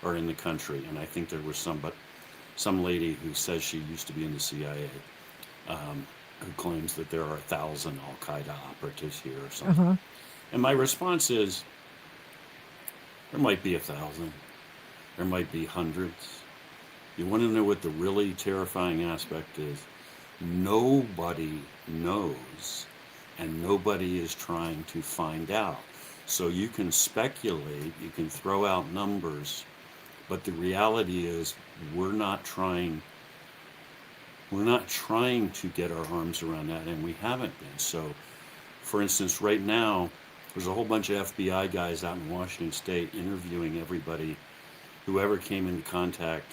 are in the country? And I think there was some lady who says she used to be in the CIA, who claims that there are 1,000 Al-Qaeda operatives here or something. Uh-huh. And my response is, there might be 1,000. There might be hundreds. You want to know what the really terrifying aspect is? Nobody knows, and nobody is trying to find out. So you can speculate, you can throw out numbers, but the reality is we're not trying to get our arms around that, and we haven't been. So, for instance, right now, there's a whole bunch of FBI guys out in Washington State interviewing everybody, whoever came into contact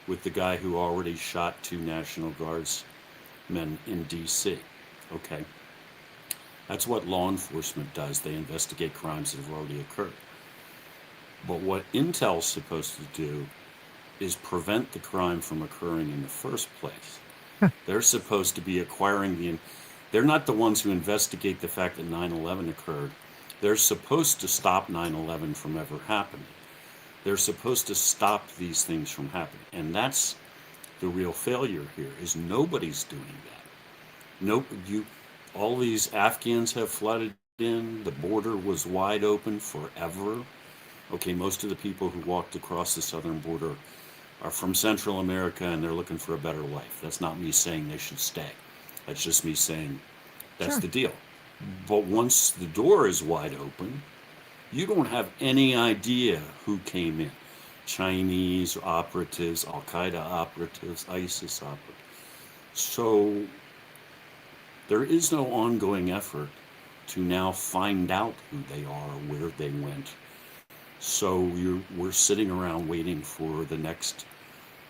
with the guy who already shot 2 National Guardsmen in D.C. Okay. That's what law enforcement does. They investigate crimes that have already occurred. But what Intel's supposed to do is prevent the crime from occurring in the first place. They're supposed to be acquiring they're not the ones who investigate the fact that 9/11 occurred. They're supposed to stop 9/11 from ever happening. They're supposed to stop these things from happening. And that's the real failure here, is nobody's doing that. All these Afghans have flooded in. The border was wide open forever. Okay, most of the people who walked across the southern border are from Central America, and they're looking for a better life. That's not me saying they should stay. That's just me saying that's Sure. the deal. But once the door is wide open, you don't have any idea who came in. Chinese operatives, Al-Qaeda operatives, ISIS operatives. So there is no ongoing effort to now find out who they are, where they went. So we're sitting around waiting for the next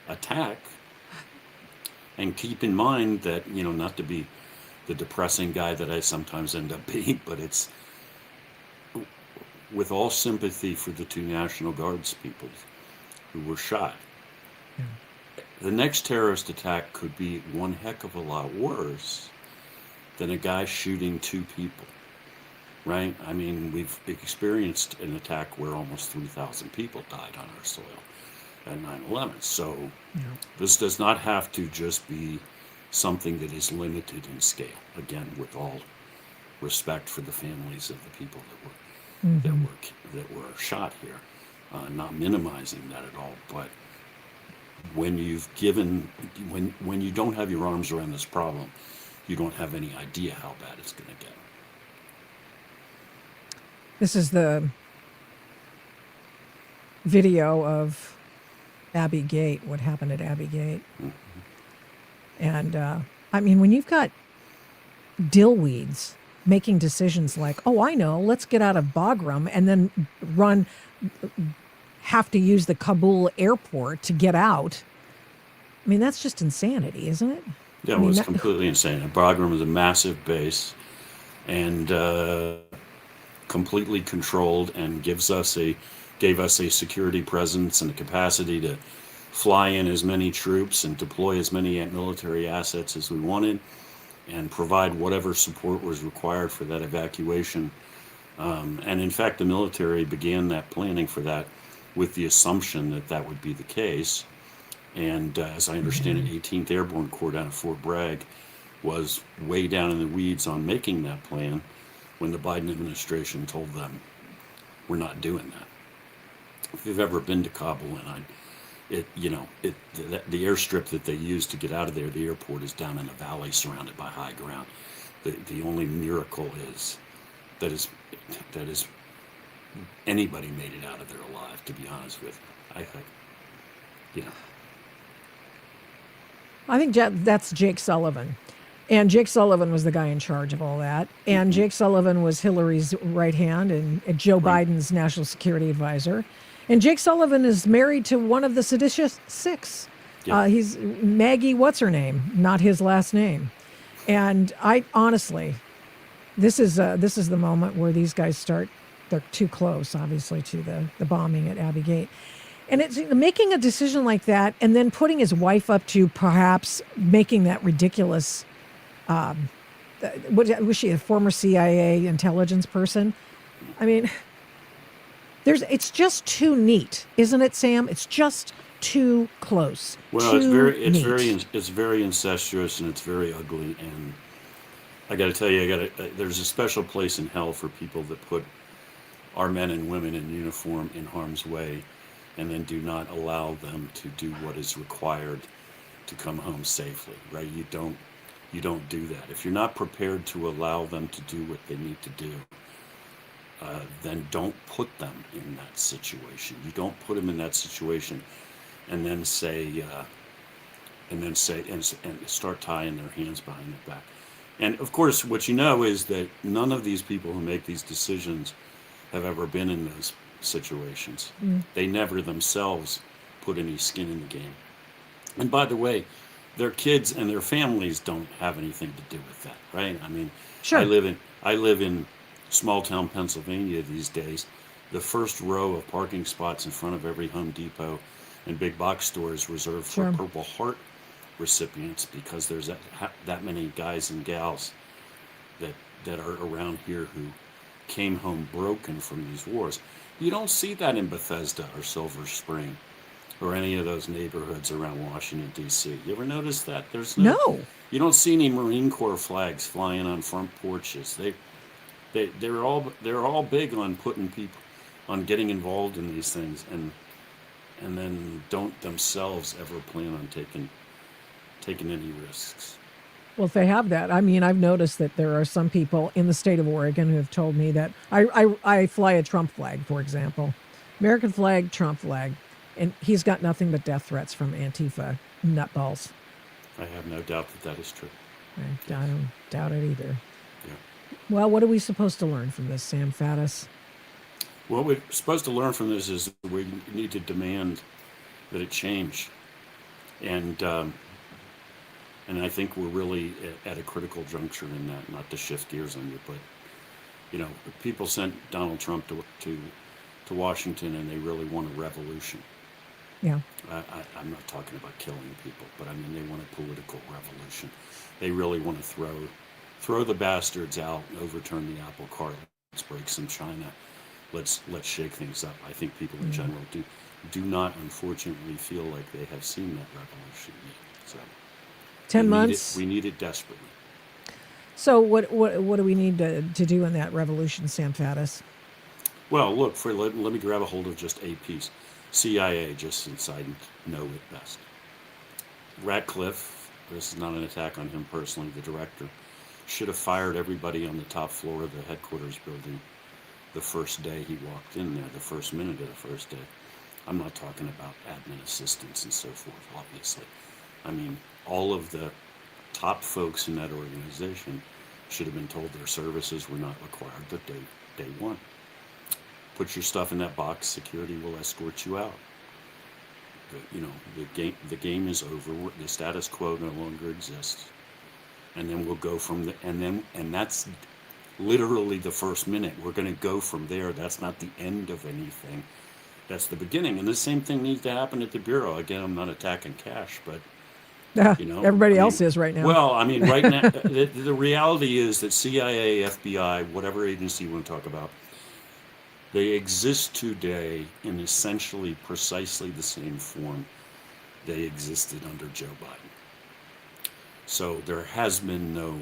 attack. And keep in mind that, not to be the depressing guy that I sometimes end up being, but it's with all sympathy for the 2 National Guards people who were shot. Yeah. The next terrorist attack could be one heck of a lot worse than a guy shooting 2 people, right? I mean, we've experienced an attack where almost 3,000 people died on our soil at 9/11. So this does not have to just be something that is limited in scale. Again, with all respect for the families of the people that were shot here, not minimizing that at all. But when when you don't have your arms around this problem, you don't have any idea how bad it's going to get. This is the video of Abbygate, what happened at Abbygate. Mm-hmm. And I mean, when you've got dillweeds making decisions like, oh, I know, let's get out of Bagram and then have to use the Kabul airport to get out. I mean, that's just insanity, isn't it? Yeah, it's completely insane. Bagram is a massive base and completely controlled, and gave us a security presence and a capacity to fly in as many troops and deploy as many military assets as we wanted, and provide whatever support was required for that evacuation. And in fact, the military began that planning for that with the assumption that that would be the case. And as I understand it, 18th Airborne Corps down at Fort Bragg was way down in the weeds on making that plan when the Biden administration told them, we're not doing that. If you've ever been to Kabul, and the airstrip that they use to get out of there, the airport is down in a valley surrounded by high ground. The only miracle is that anybody made it out of there alive, to be honest with you. I think, I think that's Jake Sullivan. And Jake Sullivan was the guy in charge of all that. And Jake Sullivan was Hillary's right hand and Joe Biden's national security advisor. And Jake Sullivan is married to one of the seditious six. Yeah. He's Maggie, what's her name? Not his last name. And I honestly, this is the moment where these guys they're too close, obviously, to the bombing at Abbey Gate. And it's making a decision like that and then putting his wife up to perhaps making that ridiculous, was she a former CIA intelligence person? I mean, it's just too neat, isn't it, Sam? It's just too close. Well, it's very incestuous and it's very ugly. And I got to tell you, there's a special place in hell for people that put our men and women in uniform in harm's way and then do not allow them to do what is required to come home safely, right? You don't do that. If you're not prepared to allow them to do what they need to do, then don't put them in that situation. You don't put them in that situation and then start tying their hands behind their back. And of course, what you know is that none of these people who make these decisions have ever been in those situations. They never themselves put any skin in the game. And by the way, their kids and their families don't have anything to do with that, right? I mean, sure. I live in small town Pennsylvania these days. The first row of parking spots in front of every Home Depot and big box store is reserved for Purple Heart recipients because there's that many guys and gals that are around here who came home broken from these wars. You don't see that in Bethesda or Silver Spring or any of those neighborhoods around Washington, D.C. You ever notice that? No. You don't see any Marine Corps flags flying on front porches. They're all big on putting people, on getting involved in these things, and then don't themselves ever plan on taking any risks. Well, if they have that, I mean, I've noticed that there are some people in the state of Oregon who have told me that I fly a Trump flag, for example, American flag, Trump flag, and he's got nothing but death threats from Antifa nutballs. I have no doubt that is true. I don't doubt it either. Yeah. Well, what are we supposed to learn from this, Sam Faddis? What we're supposed to learn from this is that we need to demand that it change. And I think we're really at a critical juncture in that, not to shift gears on you, but, people sent Donald Trump to Washington and they really want a revolution. Yeah. I'm not talking about killing people, but I mean, they want a political revolution. They really want to throw the bastards out, overturn the apple cart. Let's break some China. Let's shake things up. I think people in general do not, unfortunately, feel like they have seen that revolution yet. So 10 months. We need it desperately. So what do we need to do in that revolution, Sam Faddis? Well, look, let me grab a hold of just a piece. CIA, just since I know it best. Ratcliffe, this is not an attack on him personally, the director, should have fired everybody on the top floor of the headquarters building the first day he walked in there, the first minute of the first day. I'm not talking about admin assistants and so forth, obviously. I mean, all of the top folks in that organization should have been told their services were not required the day one. Put your stuff in that box, security will escort you out. The game is over. The status quo no longer exists. And then we'll go from and that's literally the first minute. We're going to go from there. That's not the end of anything. That's the beginning. And the same thing needs to happen at the Bureau. Again, I'm not attacking Cash, but everybody else is right now. Well, I mean, right now, the reality is that CIA, FBI, whatever agency you want to talk about, They exist today in essentially precisely the same form they existed under Joe Biden. So there have been no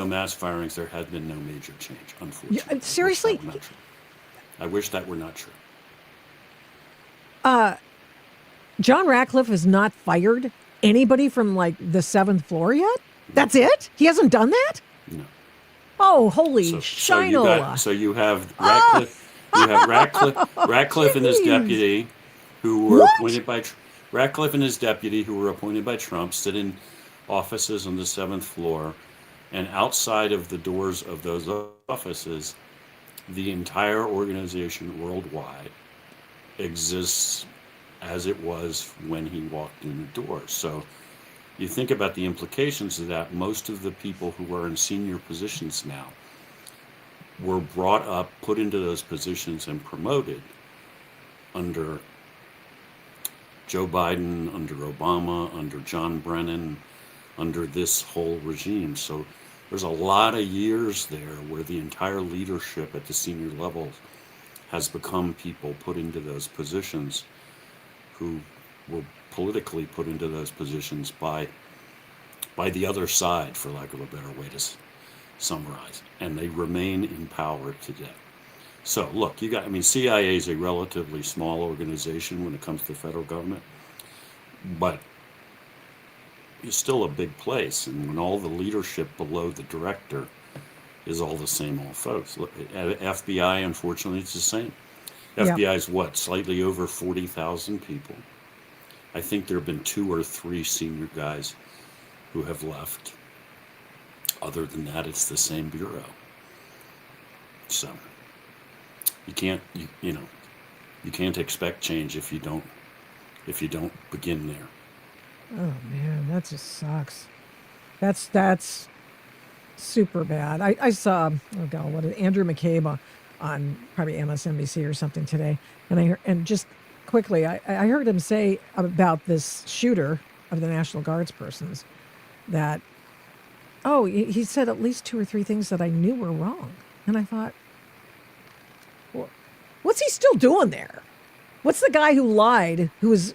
mass firings. There has been no major change, unfortunately. Seriously? I wish that were not true. John Ratcliffe has not fired anybody from like the 7th floor yet? That's it? He hasn't done that? No. Oh, holy Shinola. So you have Ratcliffe. You have Ratcliffe and his deputy, who were appointed by Ratcliffe and his deputy, who were appointed by Trump, sit in offices on the 7th floor, and outside of the doors of those offices, the entire organization worldwide exists as it was when he walked in the door. So you think about the implications of that. Most of the people who are in senior positions now were brought up, put into those positions, and promoted under Joe Biden, under Obama, under John Brennan, under this whole regime. So there's a lot of years there where the entire leadership at the senior levels has become people put into those positions who were politically put into those positions by the other side, for lack of a better way to summarize, and they remain in power today. So look, CIA is a relatively small organization when it comes to the federal government, but it's still a big place, and when all the leadership below the director is all the same old folks. Look, at FBI, unfortunately, it's the same. FBI is slightly over 40,000 people. I think there have been 2 or 3 senior guys who have left. Other than that, it's the same bureau. So you can't expect change if you don't begin there. Oh man, that just sucks. That's super bad. I saw Andrew McCabe on probably MSNBC or something today, and just quickly, I heard him say about this shooter of the National Guards persons that, he said at least 2 or 3 things that I knew were wrong, and I thought, well, what's he still doing there? What's the guy who lied, who was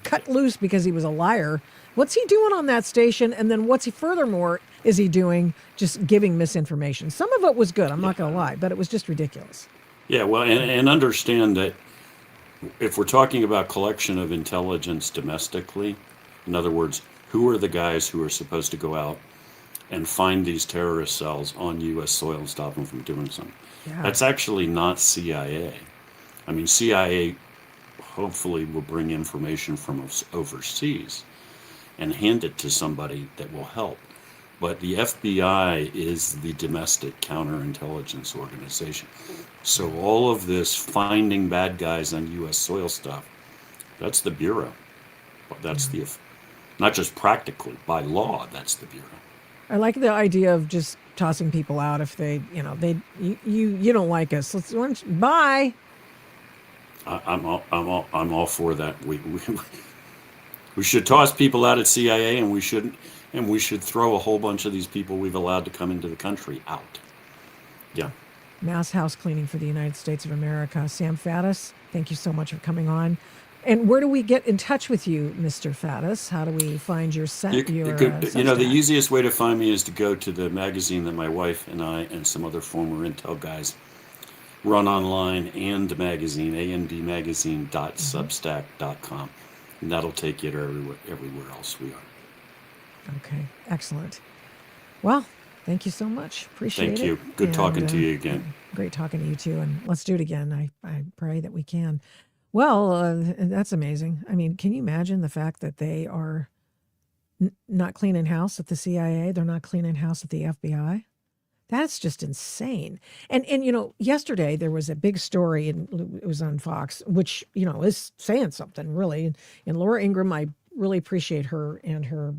cut loose because he was a liar? What's he doing on that station? And then furthermore is he doing just giving misinformation? Some of it was good, I'm not going to lie, but it was just ridiculous. Yeah, well, and understand that if we're talking about collection of intelligence domestically, in other words, who are the guys who are supposed to go out and find these terrorist cells on U.S. soil and stop them from doing something? Yeah. That's actually not CIA. CIA hopefully will bring information from overseas and hand it to somebody that will help. But the FBI is the domestic counterintelligence organization. So all of this finding bad guys on U.S. soil stuff, that's the Bureau. That's not just practically, by law, that's the Bureau. I like the idea of just tossing people out if they don't like us. Bye. I'm all for that. We should toss people out at CIA, and we should throw a whole bunch of these people we've allowed to come into the country out. Yeah. Mass house cleaning for the United States of America. Sam Faddis, thank you so much for coming on. And where do we get in touch with you, Mr. Faddis? How do we find your the easiest way to find me is to go to the magazine that my wife and I and some other former Intel guys run online, and the magazine, andmagazine.substack.com. And that'll take you to everywhere else we are. Okay, excellent. Well, thank you so much. Appreciate it. Thank you. Good talking to you again. Great talking to you too. And let's do it again. I pray that we can. Well, that's amazing. Can you imagine the fact that they are not cleaning house at the CIA? They're not cleaning house at the FBI? That's just insane. And yesterday there was a big story, and it was on Fox, which, is saying something really. And Laura Ingraham, I really appreciate her and her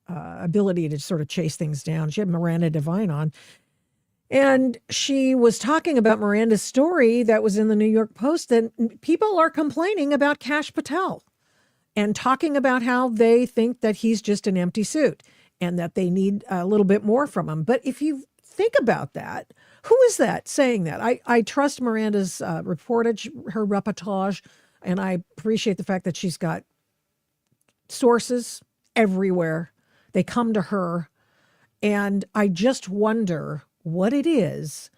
ability to sort of chase things down. She had Miranda Devine on, and she was talking about Miranda's story that was in the New York Post, that people are complaining about Kash Patel and talking about how they think that he's just an empty suit and that they need a little bit more from him. But if you think about that, Who is that saying that? I trust Miranda's reportage, her reportage, and I appreciate the fact that she's got sources everywhere. They come to her. And I just wonder what it is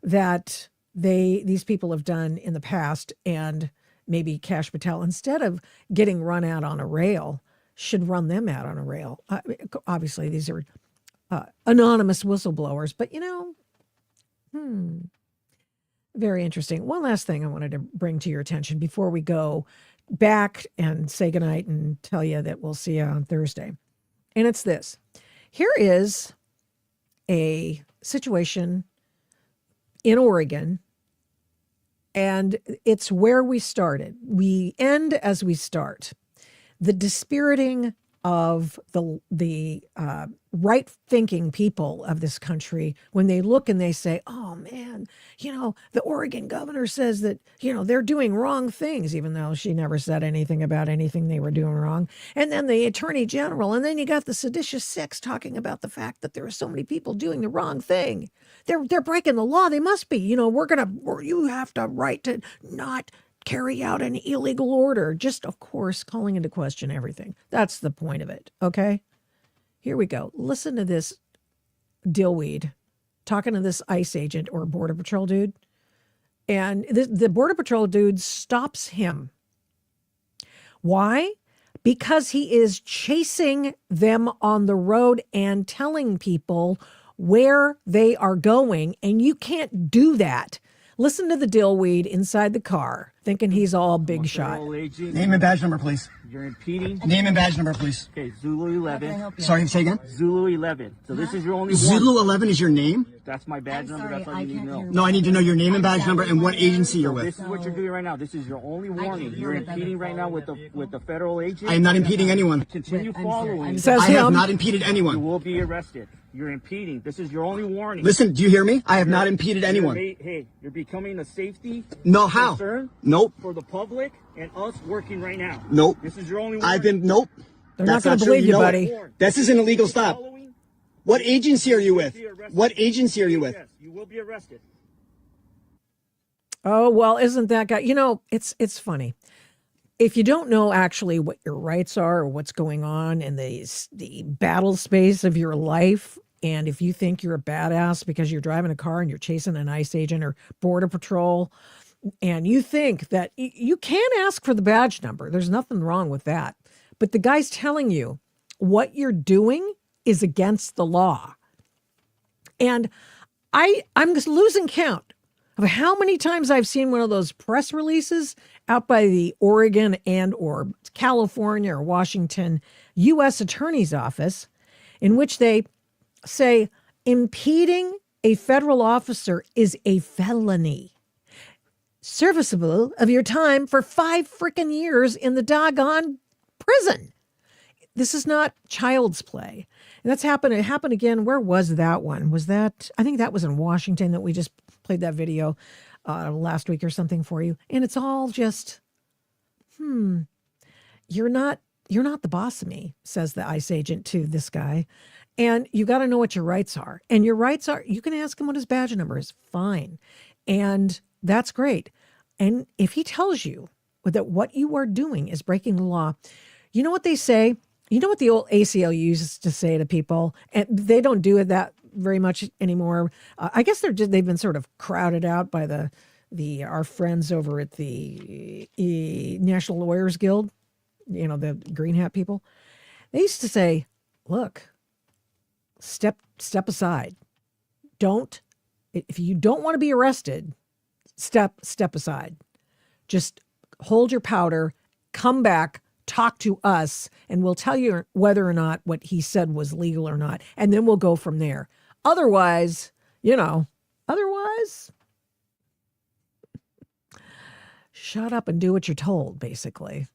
that these people have done in the past, and maybe Kash Patel, instead of getting run out on a rail, should run them out on a rail. Obviously, these are anonymous whistleblowers, but very interesting. One last thing I wanted to bring to your attention before we go back and say goodnight and tell you that we'll see you on Thursday. And it's this. Here is a situation in Oregon, and it's where we started. We end as we start. The dispiriting of the right-thinking people of this country when they look and they say, oh, man, the Oregon governor says that, they're doing wrong things, even though she never said anything about anything they were doing wrong. And then the attorney general, and then you got the seditious six talking about the fact that there are so many people doing the wrong thing. They're breaking the law. They must be. You have the right to not carry out an illegal order. Just, of course, calling into question everything. That's the point of it. Okay? Here we go. Listen to this dillweed talking to this ICE agent or Border Patrol dude. And the Border Patrol dude stops him. Why? Because he is chasing them on the road and telling people where they are going. And you can't do that. Listen to the dillweed inside the car, thinking he's all big shot. Name and badge number, please. You're impeding. Name and badge number, please. Okay, Zulu 11. Sorry, say again? Zulu 11. So this is your only one. Zulu 11 is your name? That's my badge number. That's all you need to know. No, I need to know your name and badge number and what agency you're with. This is what you're doing right now. This is your only warning. You're impeding right now with the federal agent. I am not impeding anyone. Continue following. Says I have him. not impeded You anyone. will be arrested. You're impeding. This is your only warning. Listen, do you hear me? I have not impeded anyone. Hey, you're becoming a safety No, how? concern Nope. for the public and us working right now. Nope. This is your only warning. I've been, nope. They're not That's going to true. believe you, know buddy. it. This is an illegal stop. Following, What agency are you with? be arrested. What agency are you with? Yes, you will be arrested. Oh, well, isn't that guy? It's funny. If you don't know actually what your rights are or what's going on in the battle space of your life, and if you think you're a badass because you're driving a car and you're chasing an ICE agent or Border Patrol, and you think that you can ask for the badge number, there's nothing wrong with that. But the guy's telling you what you're doing is against the law. And I'm just losing count of how many times I've seen one of those press releases out by the Oregon and or California or Washington U.S. Attorney's Office in which they say impeding a federal officer is a felony, serviceable of your time for 5 freaking years in the doggone prison. This is not child's play. And that's happened. It happened again. Where was that one? Was that, I think that was in Washington that we just played that video last week or something for you. And it's all just, you're not the boss of me, says the ICE agent to this guy. And you got to know what your rights are. And your rights are, you can ask him what his badge number is, fine. And that's great. And if he tells you that what you are doing is breaking the law, you know what they say? You know what the old ACLU used to say to people? And they don't do it that very much anymore. I guess they've been sort of crowded out by our friends over at the National Lawyers Guild, the green hat people. They used to say, look, step aside. If you don't want to be arrested, step aside. Just hold your powder, come back, talk to us, and we'll tell you whether or not what he said was legal or not. And then we'll go from there. Otherwise, shut up and do what you're told, basically.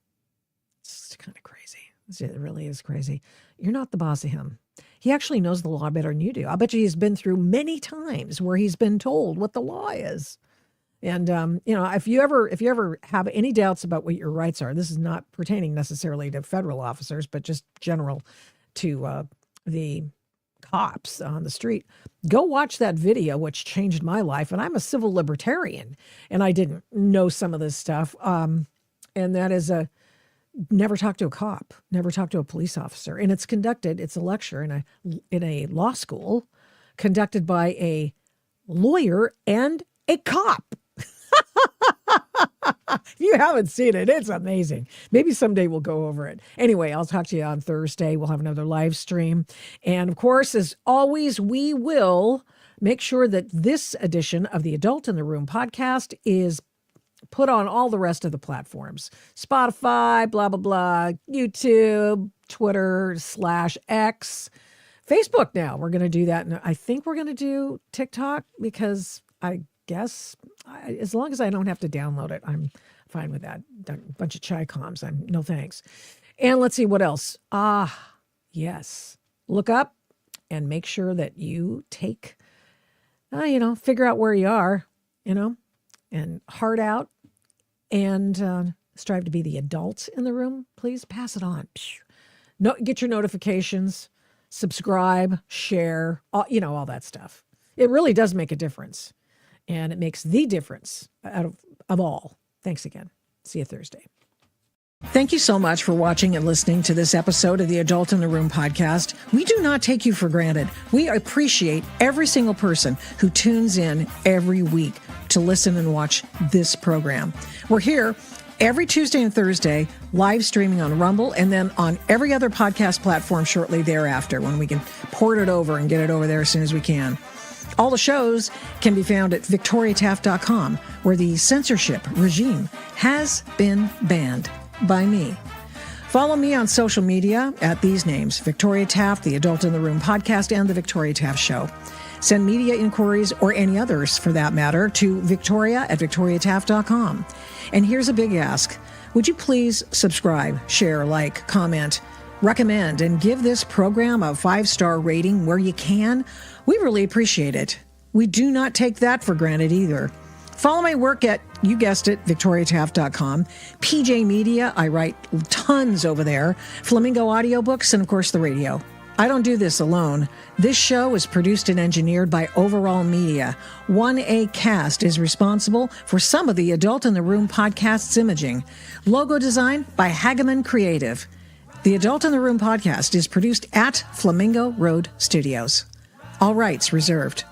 It's kind of crazy. It really is crazy. You're not the boss of him. He actually knows the law better than you do. I bet you he's been through many times where he's been told what the law is. And, if you ever have any doubts about what your rights are, this is not pertaining necessarily to federal officers, but just general to the cops on the street. Go watch that video, which changed my life. And I'm a civil libertarian, and I didn't know some of this stuff. And that is never talk to a cop, never talk to a police officer. And it's a lecture in a law school conducted by a lawyer and a cop. If you haven't seen it, it's amazing. Maybe someday we'll go over it. Anyway, I'll talk to you on Thursday. We'll have another live stream. And of course, as always, we will make sure that this edition of the Adult in the Room podcast is put on all the rest of the platforms. Spotify, blah, blah, blah, YouTube, Twitter /X, Facebook now. We're going to do that. And I think we're going to do TikTok because I guess as long as I don't have to download it, I'm fine with that. A bunch of Chi-Coms. No thanks. And let's see what else. Yes. Look up and make sure that you take, figure out where you are, and heart out and strive to be the adult in the room. Please pass it on. Get your notifications, subscribe, share, all that stuff. It really does make a difference. And it makes the difference out of all. Thanks again. See you Thursday. Thank you so much for watching and listening to this episode of the Adult in the Room podcast. We do not take you for granted. We appreciate every single person who tunes in every week to listen and watch this program. We're here every Tuesday and Thursday, live streaming on Rumble, and then on every other podcast platform shortly thereafter when we can port it over and get it over there as soon as we can. All the shows can be found at victoriataft.com, where the censorship regime has been banned by me. Follow me on social media at these names: Victoria Taft, the Adult in the Room podcast, and the Victoria Taft Show. Send media inquiries, or any others for that matter, to victoria@victoriataft.com. And here's a big ask. Would you please subscribe, share, like, comment, recommend, and give this program a 5-star rating where you can? We really appreciate it. We do not take that for granted either. Follow my work at, you guessed it, victoriataft.com. PJ Media, I write tons over there. Flamingo Audiobooks, and of course the radio. I don't do this alone. This show is produced and engineered by Overall Media. 1A Cast is responsible for some of the Adult in the Room podcast's imaging. Logo design by Hageman Creative. The Adult in the Room podcast is produced at Flamingo Road Studios. All rights reserved.